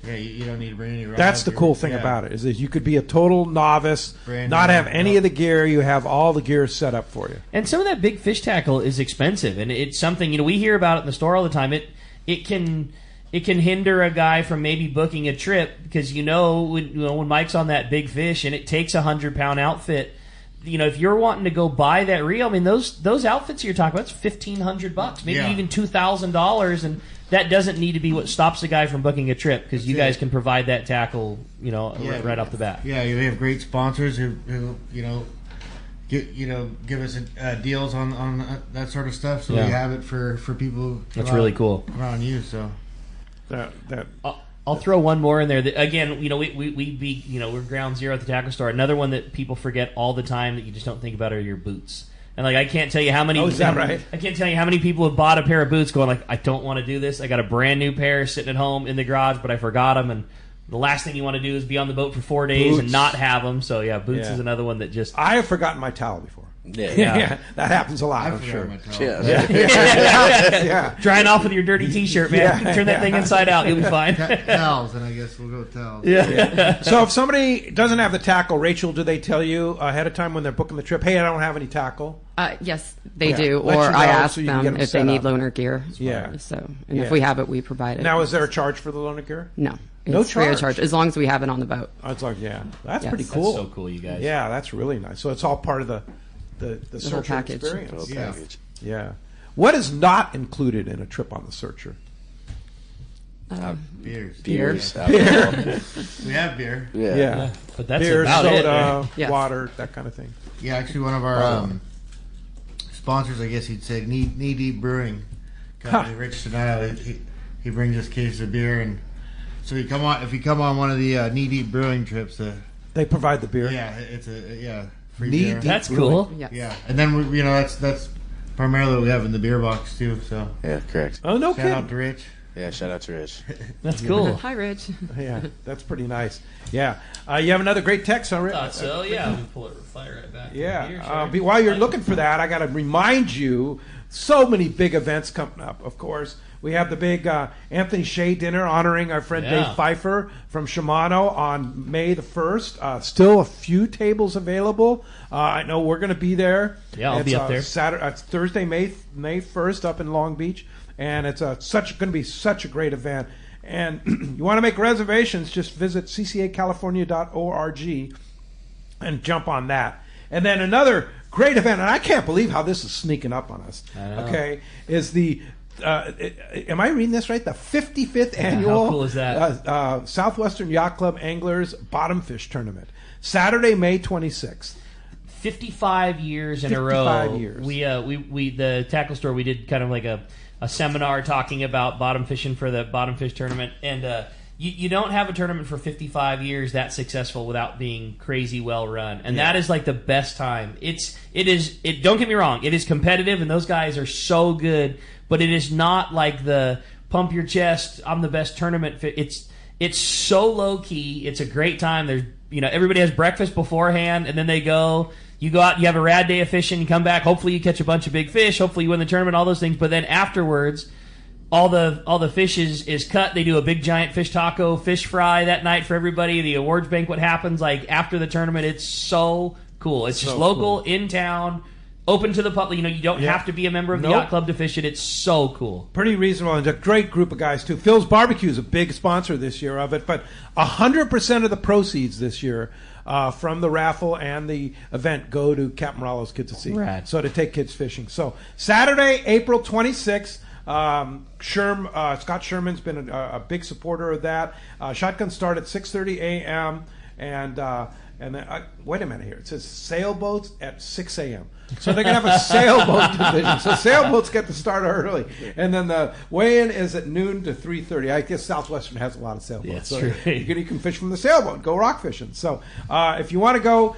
You don't need to bring any rods. That's the cool thing about it, is that you could be a total novice, not have any of the gear. You have all the gear set up for you. And some of that big fish tackle is expensive, and it's something we hear about it in the store all the time. It can hinder a guy from maybe booking a trip because when Mike's on that big fish and it takes a 100-pound outfit. If you're wanting to go buy that reel, I mean those outfits you're talking about, it's $1,500, maybe even $2,000, and that doesn't need to be what stops the guy from booking a trip because you guys can provide that tackle, right off the bat. Yeah, we have great sponsors who give us deals on that sort of stuff, so we have it for people. That's really cool. Around you, so I'll throw one more in there. That, again, we're ground zero at the tackle store. Another one that people forget all the time that you just don't think about are your boots. And I can't tell you how many. Oh, is that right? I can't tell you how many people have bought a pair of boots, going I don't want to do this. I got a brand new pair sitting at home in the garage, but I forgot them. And the last thing you want to do is be on the boat for 4 days and not have them. So boots is another one that just. I have forgotten my towel before. Yeah. That happens a lot. I'm sure. Yeah. Drying off with your dirty T-shirt, man. Turn that thing inside out, you'll be fine. Towels, and I guess we'll go with towels. Yeah. So if somebody doesn't have the tackle, Rachel, do they tell you ahead of time when they're booking the trip? Hey, I don't have any tackle. Yes, they do. Or I ask them if they need loaner gear. Yeah. So, if we have it, we provide it. Now, is there a charge for the loaner gear? No. No It's free of charge, as long as we have it on the boat. That's pretty That's cool. so cool, you guys. Yeah, that's really nice. So it's all part of the whole searcher package. experience. Whole package. Yeah. What is not included in a trip on the searcher? Beers. Beer. We have beer. Yeah. But that's beer, about soda, it. Right? Yes. water, that kind of thing. Yeah, actually, one of our sponsors, I guess you'd say, Knee Deep Brewing Company, Rich Todter, he brings us cases of beer, and so if you come on one of the Knee Deep Brewing trips, they provide the beer. Yeah, it's free Knee beer. Deep That's cool. Yes. Yeah, and then that's primarily what we have in the beer box too. So Yeah, correct. Oh, no shout out kidding. to Rich. Yeah, shout out to Rich. That's cool. Hi, Rich. Yeah, that's pretty nice. Yeah. You have another great text, huh, Rich? Thought so, yeah. Let me pull it right back. Yeah. Here, sure. While you're looking for that, I got to remind you, so many big events coming up, of course. We have the big Anthony Shea dinner honoring our friend Dave Pfeiffer from Shimano on May the 1st. Still a few tables available. I know we're going to be there. Yeah, I'll be up there. It's Thursday, May 1st up in Long Beach. And it's going to be such a great event. And you want to make reservations, just visit ccacalifornia.org and jump on that. And then another great event, and I can't believe how this is sneaking up on us, okay, is the, am I reading this right? The 55th annual how cool is that? Southwestern Yacht Club Anglers Bottom Fish Tournament, Saturday, May 26th. 55 years in a row. 55 years. We the tackle store, we did kind of like a seminar talking about bottom fishing for the bottom fish tournament, and you don't have a tournament for 55 years that successful without being crazy well run, and that is like the best time. It don't get me wrong, it is competitive, and those guys are so good, but it is not like the pump your chest, I'm the best tournament. It's so low key. It's a great time. There's everybody has breakfast beforehand, and then they go. You go out, you have a rad day of fishing, you come back, hopefully you catch a bunch of big fish, hopefully you win the tournament, all those things. But then afterwards, all the fish is cut. They do a big giant fish taco, fish fry that night for everybody. The awards banquet happens like after the tournament. It's so cool. It's just local, in town, open to the public. You know, you don't have to be a member of the yacht club to fish it. It's so cool. Pretty reasonable, and a great group of guys too. Phil's Barbecue is a big sponsor this year of it, but 100% of the proceeds this year from the raffle and the event go to Captain Rallo's Kids at Sea. Rad. So to take kids fishing. So Saturday, April 26th. Scott Sherman's been a big supporter of that. Shotguns start at 6:30 a.m. and then wait a minute here. It says sailboats at 6 a.m. So they're gonna have a sailboat division. So sailboats get to start early, and then the weigh-in is at noon to 3:30. I guess Southwestern has a lot of sailboats. Yeah, that's so true. you can fish from the sailboat, go rock fishing. So if you want to go,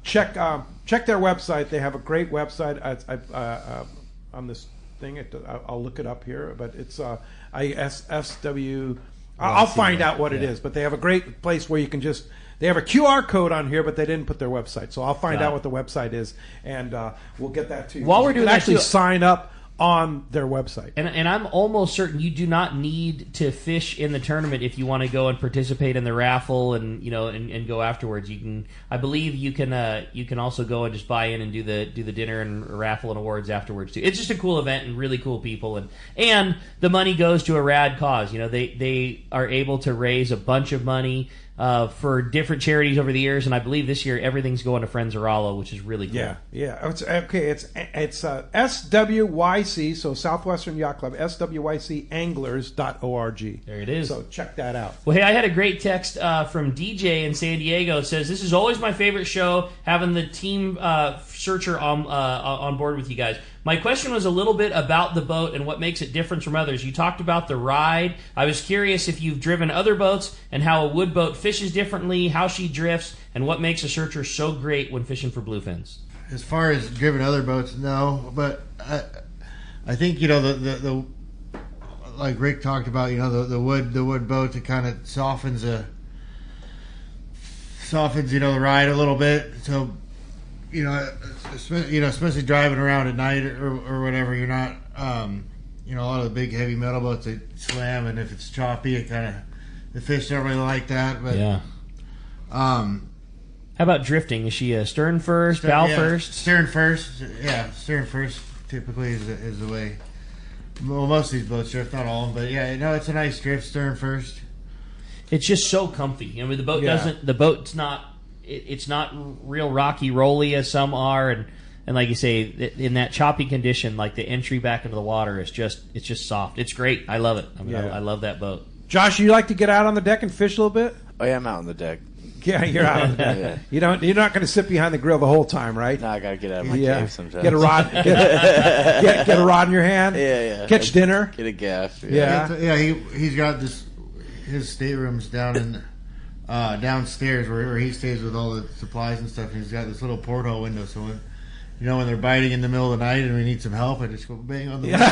check their website. They have a great website. On this thing, I'll look it up here, but it's ISSW. I'll find out what it is, but they have a great place where you can just. They have a QR code on here, but they didn't put their website. So I'll find out what the website is, and we'll get that to you. While we're doing that, actually sign up on their website. And I'm almost certain you do not need to fish in the tournament if you want to go and participate in the raffle and and go afterwards. You can, I believe you can also go and just buy in and do the dinner and raffle and awards afterwards too. It's just a cool event and really cool people, and the money goes to a rad cause. You know, they are able to raise a bunch of money for different charities over the years, and I believe this year everything's going to Friends of Rollo, which is really cool. Yeah. It's okay. It's SWYC, so Southwestern Yacht Club, SWYCanglers.org. There it is. So check that out. Well, hey, I had a great text from DJ in San Diego. It says, "This is always my favorite show, having the team searcher on board with you guys. My question was a little bit about the boat and what makes it different from others. You talked about the ride. I was curious if you've driven other boats and how a wood boat fishes differently, how she drifts, and what makes a searcher so great when fishing for bluefins." As far as driven other boats, no. But I think the like Rick talked about, the wood boat, it kind of softens the ride a little bit. So especially driving around at night or whatever, you're not, a lot of the big heavy metal boats, they slam, and if it's choppy, the fish don't really like that. But yeah. How about drifting? Is she a stern first, bow first? Stern first. Yeah, stern first typically is the way. Well, most of these boats drift, not all of them, but it's a nice drift, stern first. It's just so comfy. I mean, the boat's not. It's not real rocky rolly as some are, and like you say, in that choppy condition, like the entry back into the water is just soft. It's great. I love it. I mean, I love that boat. Josh, you like to get out on the deck and fish a little bit? Oh yeah, I'm out on the deck. Yeah, you're out on the deck. Yeah. You're not going to sit behind the grill the whole time, right? No, I got to get out of my cave sometimes. Get a rod. Get a rod in your hand. Yeah. Catch dinner. Get a gaff. Yeah. He's got his staterooms down in. Downstairs where he stays with all the supplies and stuff, and he's got this little porthole window, so when they're biting in the middle of the night and we need some help, I just go bang on the window.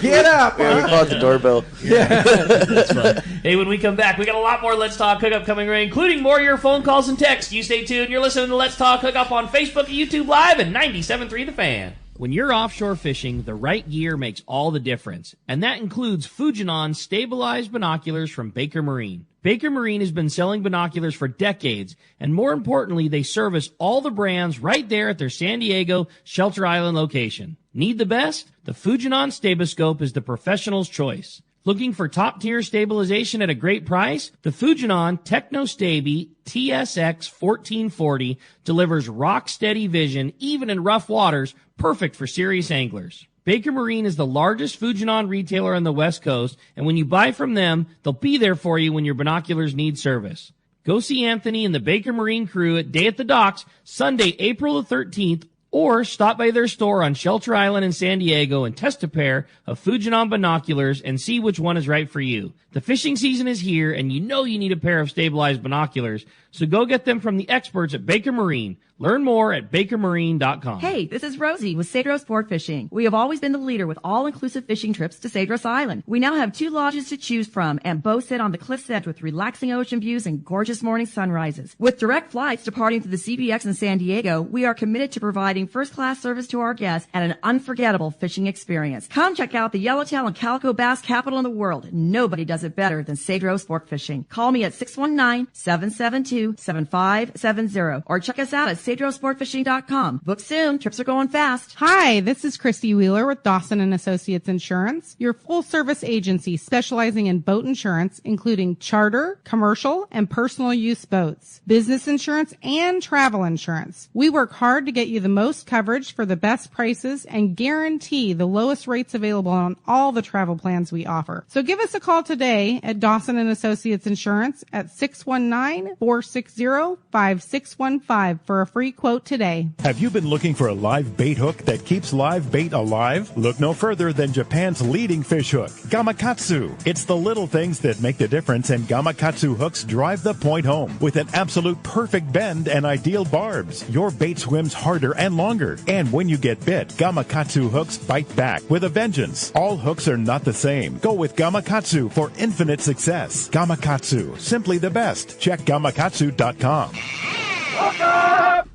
Get up! Yeah, we call it the doorbell. Yeah. That's fun. Hey, when we come back, we got a lot more Let's Talk Hookup coming right, including more of your phone calls and texts. You stay tuned. You're listening to Let's Talk Hookup on Facebook and YouTube Live and 97.3 The Fan. When you're offshore fishing, the right gear makes all the difference, and that includes Fujinon stabilized binoculars from Baker Marine. Baker Marine has been selling binoculars for decades, and more importantly, they service all the brands right there at their San Diego Shelter Island location. Need the best? The Fujinon Staboscope is the professional's choice. Looking for top-tier stabilization at a great price? The Fujinon Technostabi TSX 1440 delivers rock-steady vision even in rough waters, perfect for serious anglers. Baker Marine is the largest Fujinon retailer on the West Coast, and when you buy from them, they'll be there for you when your binoculars need service. Go see Anthony and the Baker Marine crew at Day at the Docks, Sunday, April the 13th, or stop by their store on Shelter Island in San Diego and test a pair of Fujinon binoculars and see which one is right for you. The fishing season is here, and you know you need a pair of stabilized binoculars, so go get them from the experts at Baker Marine. Learn more at bakermarine.com. Hey, this is Rosie with Cedros Sport Fishing. We have always been the leader with all-inclusive fishing trips to Cedros Island. We now have 2 lodges to choose from and both sit on the cliff's edge with relaxing ocean views and gorgeous morning sunrises. With direct flights departing to the CBX in San Diego, we are committed to providing first-class service to our guests and an unforgettable fishing experience. Come check out the yellowtail and calico bass capital in the world. Nobody does it better than Cedros Sport Fishing. Call me at 619-772-7570 or check us out at CedroSportFishing.com. Book soon. Trips are going fast. Hi, this is Christy Wheeler with Dawson & Associates Insurance, your full-service agency specializing in boat insurance, including charter, commercial, and personal use boats, business insurance, and travel insurance. We work hard to get you the most coverage for the best prices and guarantee the lowest rates available on all the travel plans we offer. So give us a call today at Dawson & Associates Insurance at 619-460-5615 for a free quote today. Have you been looking for a live bait hook that keeps live bait alive? Look no further than Japan's leading fish hook, Gamakatsu. It's the little things that make the difference, and Gamakatsu hooks drive the point home with an absolute perfect bend and ideal barbs. Your bait swims harder and longer, and when you get bit, Gamakatsu hooks bite back with a vengeance. All hooks are not the same. Go with Gamakatsu for infinite success. Gamakatsu, simply the best. Check gamakatsu.com.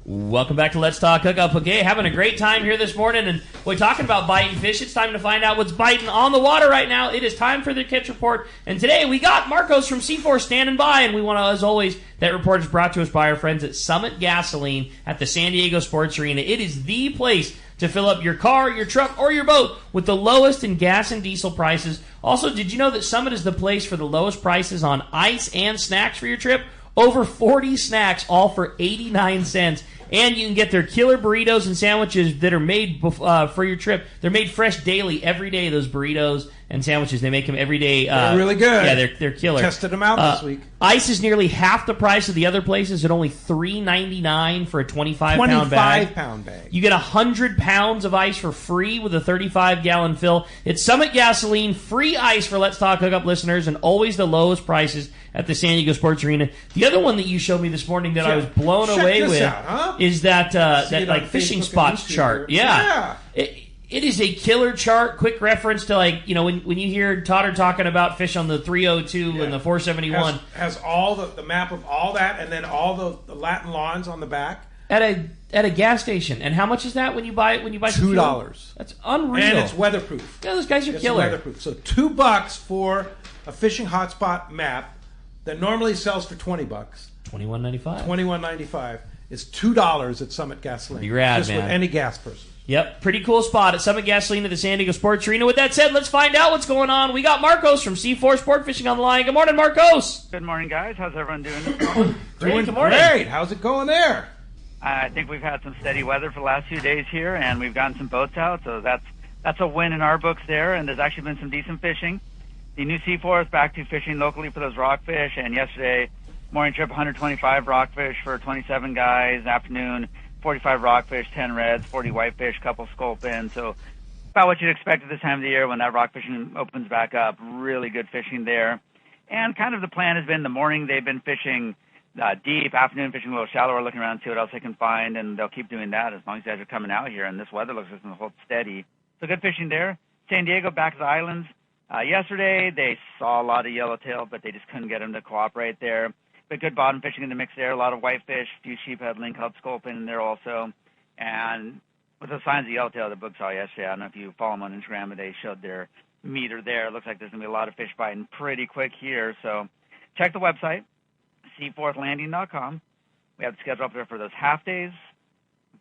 Welcome back to Let's Talk Hookup. Okay, having a great time here this morning, and we're talking about biting fish. It's time to find out what's biting on the water right now. It is time for the catch report, and today we got Marcos from C4 standing by, and we want to, as always, that report is brought to us by our friends at Summit Gasoline at the San Diego Sports Arena. It is the place to fill up your car, your truck, or your boat with the lowest in gas and diesel prices. Also, did you know that Summit is the place for the lowest prices on ice and snacks for your trip? Over 40 snacks, all for 89 cents. And you can get their killer burritos and sandwiches that are made for your trip. They're made fresh daily, every day, those burritos and sandwiches. They make them every day. They're really good. Yeah, they're killer. Tested them out this week. Ice is nearly half the price of the other places at only $3.99 for a 25-pound bag. 25-pound bag. You get 100 pounds of ice for free with a 35-gallon fill. It's Summit Gasoline, free ice for Let's Talk Hookup listeners, and always the lowest prices at the San Diego Sports Arena. The other one that you showed me this morning that I was blown away with is that like fishing spots chart. Yeah. It is a killer chart. Quick reference to, like, you know, when you hear Todter talking about fish on the 302 and the 471. Has all the map of all that, and then all the Latin lawns on the back. At a gas station. And how much is that when you buy $2? That's unreal. And it's weatherproof. Yeah, those guys are killer. Weatherproof. So $2 for a fishing hotspot map that normally sells for $20. $21.95. $21.95 is $2 at Summit Gasoline. Be rad, just man. with any gas person. Yep, pretty cool spot at Summit Gasoline at the San Diego Sports Arena. With that said, let's find out what's going on. We got Marcos from C4 Sport Fishing on the line. Good morning, Marcos. Good morning, guys. How's everyone doing this morning? Doing great. How's it going there? I think we've had some steady weather for the last few days here, and we've gotten some boats out, so that's a win in our books there, and there's actually been some decent fishing. The new C4 is back to fishing locally for those rockfish, and yesterday, morning trip, 125 rockfish for 27 guys. Afternoon, 45 rockfish, 10 reds, 40 whitefish, couple sculpins. So about what you'd expect at this time of the year when that rock fishing opens back up. Really good fishing there. And kind of the plan has been the morning they've been fishing deep, afternoon fishing a little shallower, looking around to see what else they can find, and they'll keep doing that as long as you guys are coming out here, and this weather looks like it's going to hold steady. So good fishing there. San Diego, back to the islands. Yesterday they saw a lot of yellowtail, but they just couldn't get them to cooperate there. But good bottom fishing in the mix there. A lot of whitefish, a few sheephead, lingcod, sculpin in there also. And with the signs of yellowtail the book saw yesterday, I don't know if you follow them on Instagram, but they showed their meter there. It looks like there's going to be a lot of fish biting pretty quick here. So check the website, seaforthlanding.com. We have the schedule up there for those half days,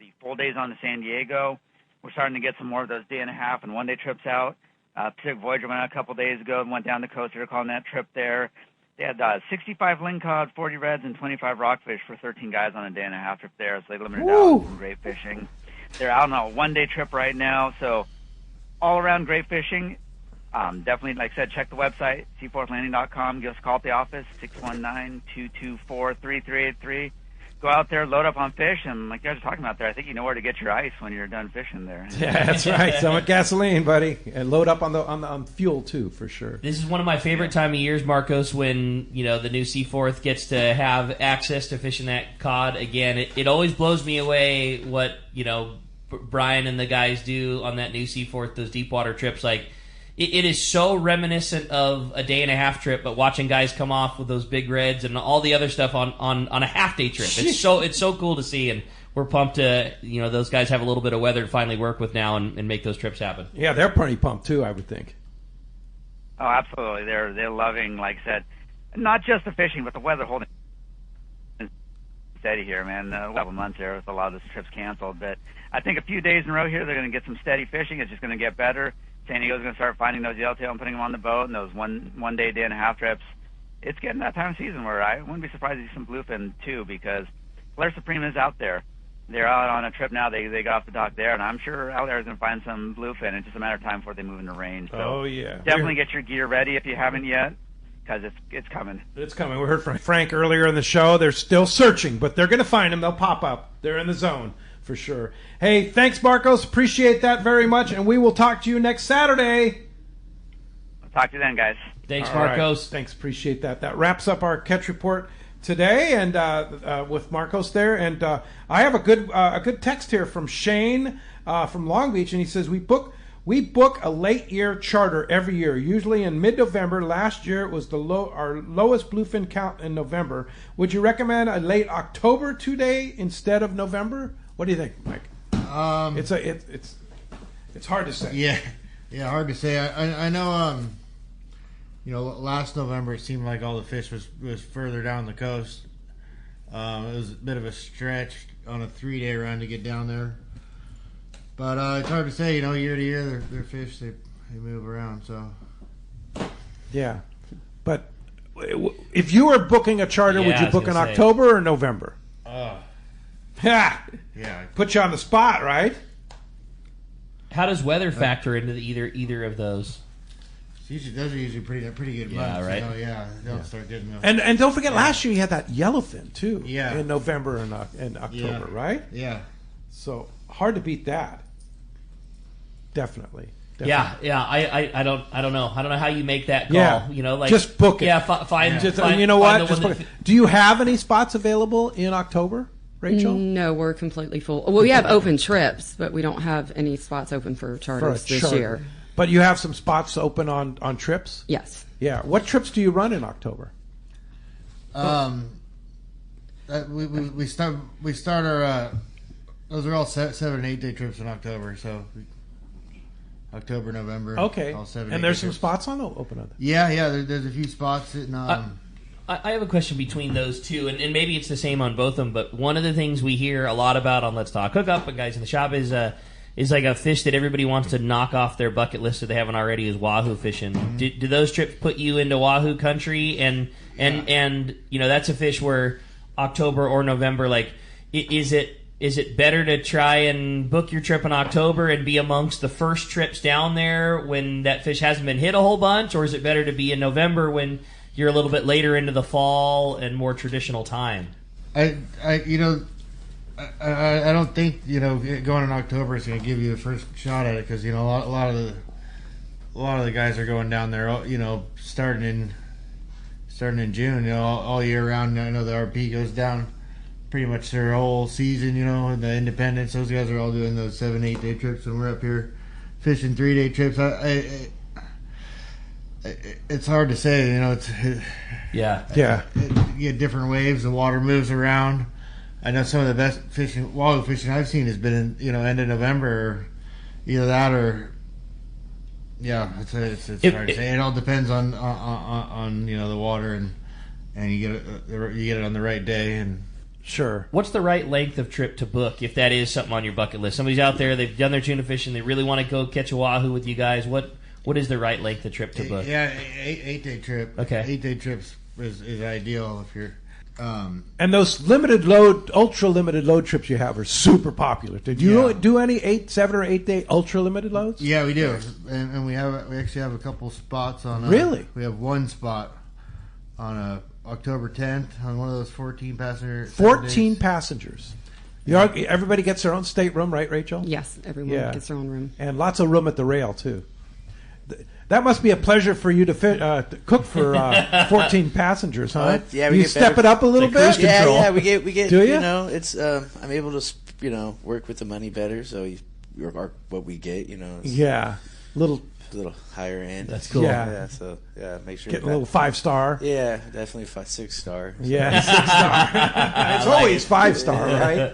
the full days on to San Diego. We're starting to get some more of those day and a half and one day trips out. Pacific Voyager went out a couple days ago and went down the coast. They're calling that trip there. They had 65 lingcod, 40 reds, and 25 rockfish for 13 guys on a day and a half trip there. So they limited out some great fishing. They're out on a one-day trip right now. So all around great fishing. Definitely, like I said, check the website, seaforthlanding.com. Give us a call at the office, 619-224-3383. Go out there, load up on fish, and like you guys are talking about there, I think you know where to get your ice when you're done fishing there. Yeah, that's right. Summit Gasoline, buddy, and load up on fuel too, for sure. This is one of my favorite time of years, Marcos, when the new Seaforth gets to have access to fishing that cod again. It always blows me away what Brian and the guys do on that new Seaforth, those deep water trips. Like it is so reminiscent of a day and a half trip, but watching guys come off with those big reds and all the other stuff on a half day trip. It's so cool to see, and we're pumped to those guys have a little bit of weather to finally work with now and make those trips happen. Yeah, they're pretty pumped too, I would think. Oh, absolutely. They're loving, like I said, not just the fishing, but the weather holding steady here, man. A couple months there with a lot of those trips canceled. But I think a few days in a row here, they're going to get some steady fishing. It's just going to get better. San Diego's going to start finding those yellowtail and putting them on the boat, and those one day and a half trips. It's getting that time of season where I wouldn't be surprised to see some bluefin too, because Flare Supreme is out there. They're out on a trip now. They got off the dock there, and I'm sure out there is going to find some bluefin. It's just a matter of time before they move into range. So definitely get your gear ready if you haven't yet, because it's coming. It's coming. We heard from Frank earlier in the show. They're still searching, but they're going to find them. They'll pop up. They're in the zone for sure. Hey, thanks, Marcos. Appreciate that very much, and we will talk to you next Saturday. I'll talk to you then, guys. Thanks, All Marcos. Right. Thanks, appreciate that. That wraps up our catch report today, and with Marcos there. And I have a good text here from Shane from Long Beach, and he says we book a late year charter every year, usually in mid-November. Last year it was our lowest bluefin count in November. Would you recommend a late October 2-day instead of November? What do you think, Mike? It's hard to say. Yeah, hard to say. I know. Last November it seemed like all the fish was further down the coast. It was a bit of a stretch on a 3-day run to get down there. But it's hard to say. Year to year, their fish they move around. So yeah, but if you were booking a charter, would you book in October or November? Yeah. Put you on the spot, right? How does weather factor into either of those? Those are usually pretty good months. Right. They'll start getting them. And don't forget, last year you had that yellowfin too. Yeah. In November and October, right? Yeah. So hard to beat that. Definitely. Yeah. I don't know. I don't know how you make that call. Yeah. Just book it. Yeah. Find. You know what? Just book it. Do you have any spots available in October, Rachel? No, we're completely full. Well, we have open trips, but we don't have any spots open for charters this year. But you have some spots open on trips? Yes. Yeah. What trips do you run in October? We start our those are all 7 and 8 day trips in October. So October, November. Okay. All 7, and there's some spots on open on that. Yeah. There's a few spots sitting on. I have a question between those two, and maybe it's the same on both of them. But one of the things we hear a lot about on Let's Talk Hookup and guys in the shop is like a fish that everybody wants to knock off their bucket list if they haven't already is wahoo fishing. Mm-hmm. Do those trips put you into wahoo country? And that's a fish where October or November, like, is it better to try and book your trip in October and be amongst the first trips down there when that fish hasn't been hit a whole bunch, or is it better to be in November when you're a little bit later into the fall and more traditional time? I don't think going in October is going to give you the first shot at it, because a lot of the guys are going down there starting in June, all year round. I know the RP goes down pretty much their whole season, the Independence. Those guys are all doing those 7, 8 day trips, and we're up here fishing 3-day trips. It's hard to say, Yeah. You get different waves. The water moves around. I know some of the best wahoo fishing I've seen has been in end of November, or either that or it's hard to say. It all depends on the water and you get it on the right day. And sure. What's the right length of trip to book if that is something on your bucket list? Somebody's out there, they've done their tuna fishing, they really want to go catch a wahoo with you guys. What is the right length of trip to book? Yeah, 8 day trip. Okay. 8 day trips is ideal if you're. And those ultra limited load trips you have are super popular. Did you do any 7 or 8 day ultra limited loads? Yeah, we do, and we actually have a couple spots on. Really? We have one spot on October 10th on one of those 14 passenger. 14 passengers. Everybody gets their own stateroom, right, Rachel? Yes, everyone gets their own room, and lots of room at the rail too. That must be a pleasure for you to cook for 14 passengers, huh? Yeah, you step it up a little bit. Yeah, we get. Do you? It's I'm able to work with the money better, so what we get, little higher end. That's cool. Yeah, so make sure get a little 5-star. Yeah, definitely 6-star. Yeah, 6-star. It's always 5-star, right?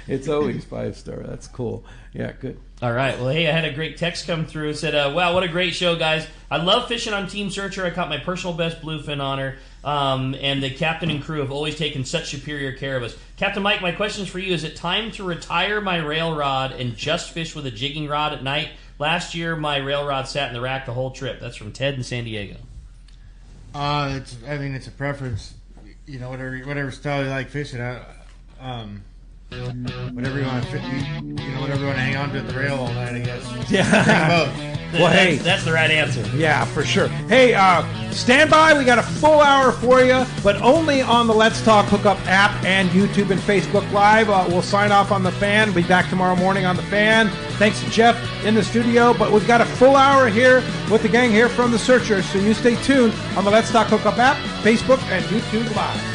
It's always 5-star. That's cool. Yeah, good. All right. Well, hey, I had a great text come through. It said, wow, what a great show, guys. I love fishing on Team Searcher. I caught my personal best bluefin on her. And the captain and crew have always taken such superior care of us. Captain Mike, my question is for you. Is it time to retire my rail rod and just fish with a jigging rod at night? Last year, my rail rod sat in the rack the whole trip. That's from Ted in San Diego. It's a preference. You know, whatever style you like fishing. Whatever you want to, whatever you want to hang on to at the rail all night, I guess. Yeah. Well, hey, that's the right answer. Yeah, for sure. Hey, stand by. We got a full hour for you, but only on the Let's Talk Hookup app and YouTube and Facebook Live. We'll sign off on the Fan. We'll be back tomorrow morning on the Fan. Thanks to Jeff in the studio, but we've got a full hour here with the gang here from the Searchers, so you stay tuned on the Let's Talk Hookup app, Facebook, and YouTube Live.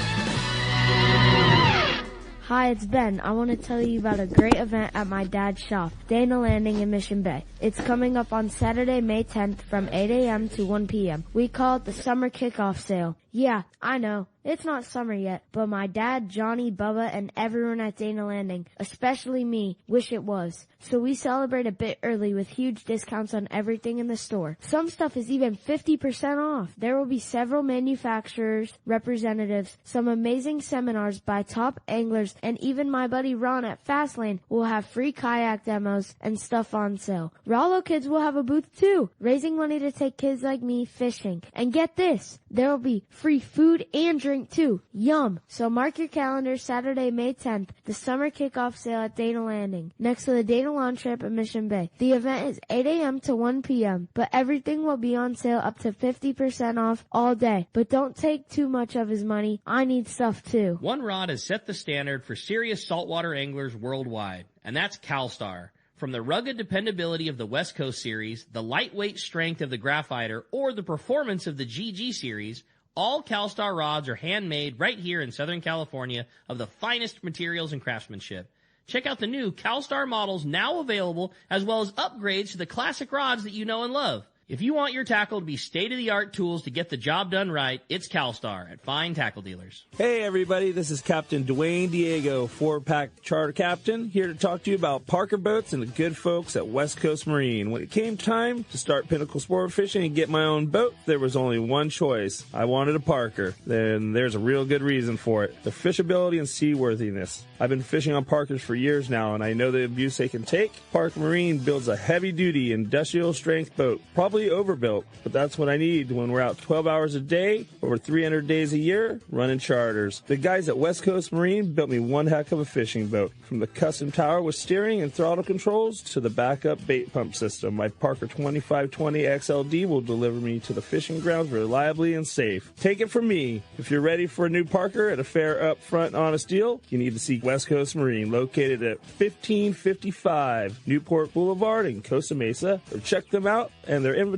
Hi, it's Ben. I want to tell you about a great event at my dad's shop, Dana Landing in Mission Bay. It's coming up on Saturday, May 10th from 8 a.m. to 1 p.m. We call it the Summer Kickoff Sale. Yeah, I know. It's not summer yet, but my dad, Johnny, Bubba, and everyone at Dana Landing, especially me, wish it was. So we celebrate a bit early with huge discounts on everything in the store. Some stuff is even 50% off. There will be several manufacturers, representatives, some amazing seminars by top anglers, and even my buddy Ron at Fastlane will have free kayak demos and stuff on sale. Rollo Kids will have a booth too, raising money to take kids like me fishing. And get this, there will be free food and drink too. Yum! So mark your calendar, Saturday, May 10th, the summer kickoff sale at Dana Landing, next to the Dana Launch Ramp at Mission Bay. The event is 8 a.m. to 1 p.m., but everything will be on sale up to 50% off all day. But don't take too much of his money. I need stuff too. One rod has set the standard for serious saltwater anglers worldwide, and that's CalStar. From the rugged dependability of the West Coast Series, the lightweight strength of the Graphiter, or the performance of the GG Series, all CalStar rods are handmade right here in Southern California of the finest materials and craftsmanship. Check out the new CalStar models now available, as well as upgrades to the classic rods that you know and love. If you want your tackle to be state-of-the-art tools to get the job done right, it's CalStar at fine tackle dealers. Hey everybody, this is Captain Dwayne Diego, 4-pack charter captain, here to talk to you about Parker Boats and the good folks at West Coast Marine. When it came time to start pinnacle sport fishing and get my own boat, there was only one choice. I wanted a Parker. Then there's a real good reason for it. The fishability and seaworthiness. I've been fishing on Parkers for years now, and I know the abuse they can take. Parker Marine builds a heavy-duty, industrial-strength boat, probably overbuilt, but that's what I need when we're out 12 hours a day, over 300 days a year, running charters. The guys at West Coast Marine built me one heck of a fishing boat. From the custom tower with steering and throttle controls to the backup bait pump system, my Parker 2520 XLD will deliver me to the fishing grounds reliably and safe. Take it from me. If you're ready for a new Parker at a fair, upfront, honest deal, you need to see West Coast Marine, located at 1555 Newport Boulevard in Costa Mesa, or check them out and their inventory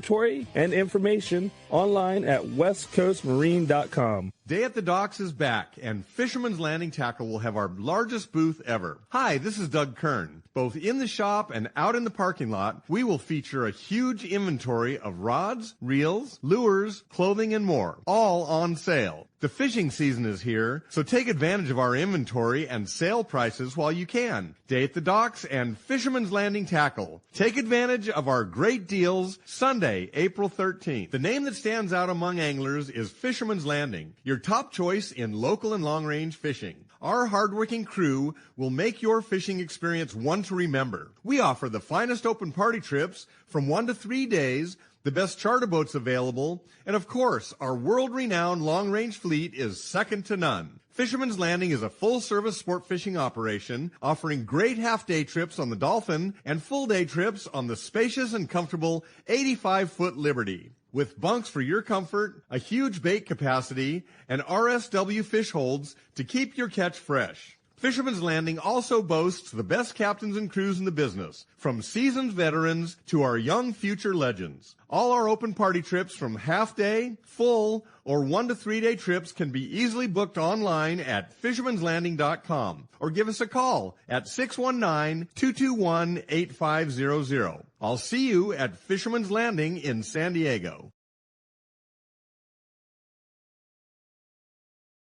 and information online at westcoastmarine.com. Day at the Docks is back, and Fisherman's Landing Tackle will have our largest booth ever. Hi, this is Doug Kern. Both in the shop and out in the parking lot, we will feature a huge inventory of rods, reels, lures, clothing, and more, all on sale. The fishing season is here, so take advantage of our inventory and sale prices while you can. Day at the Docks and Fisherman's Landing Tackle. Take advantage of our great deals Sunday, April 13th. The name that stands out among anglers is Fisherman's Landing, your top choice in local and long-range fishing. Our hardworking crew will make your fishing experience one to remember. We offer the finest open party trips from 1 to 3 days, the best charter boats available, and of course, our world-renowned long-range fleet is second to none. Fisherman's Landing is a full-service sport fishing operation offering great half-day trips on the Dolphin and full-day trips on the spacious and comfortable 85-foot Liberty. With bunks for your comfort, a huge bait capacity, and RSW fish holds to keep your catch fresh. Fisherman's Landing also boasts the best captains and crews in the business, from seasoned veterans to our young future legends. All our open party trips from half-day, full, or 1 to 3 day trips can be easily booked online at fishermanslanding.com or give us a call at 619-221-8500. I'll see you at Fisherman's Landing in San Diego.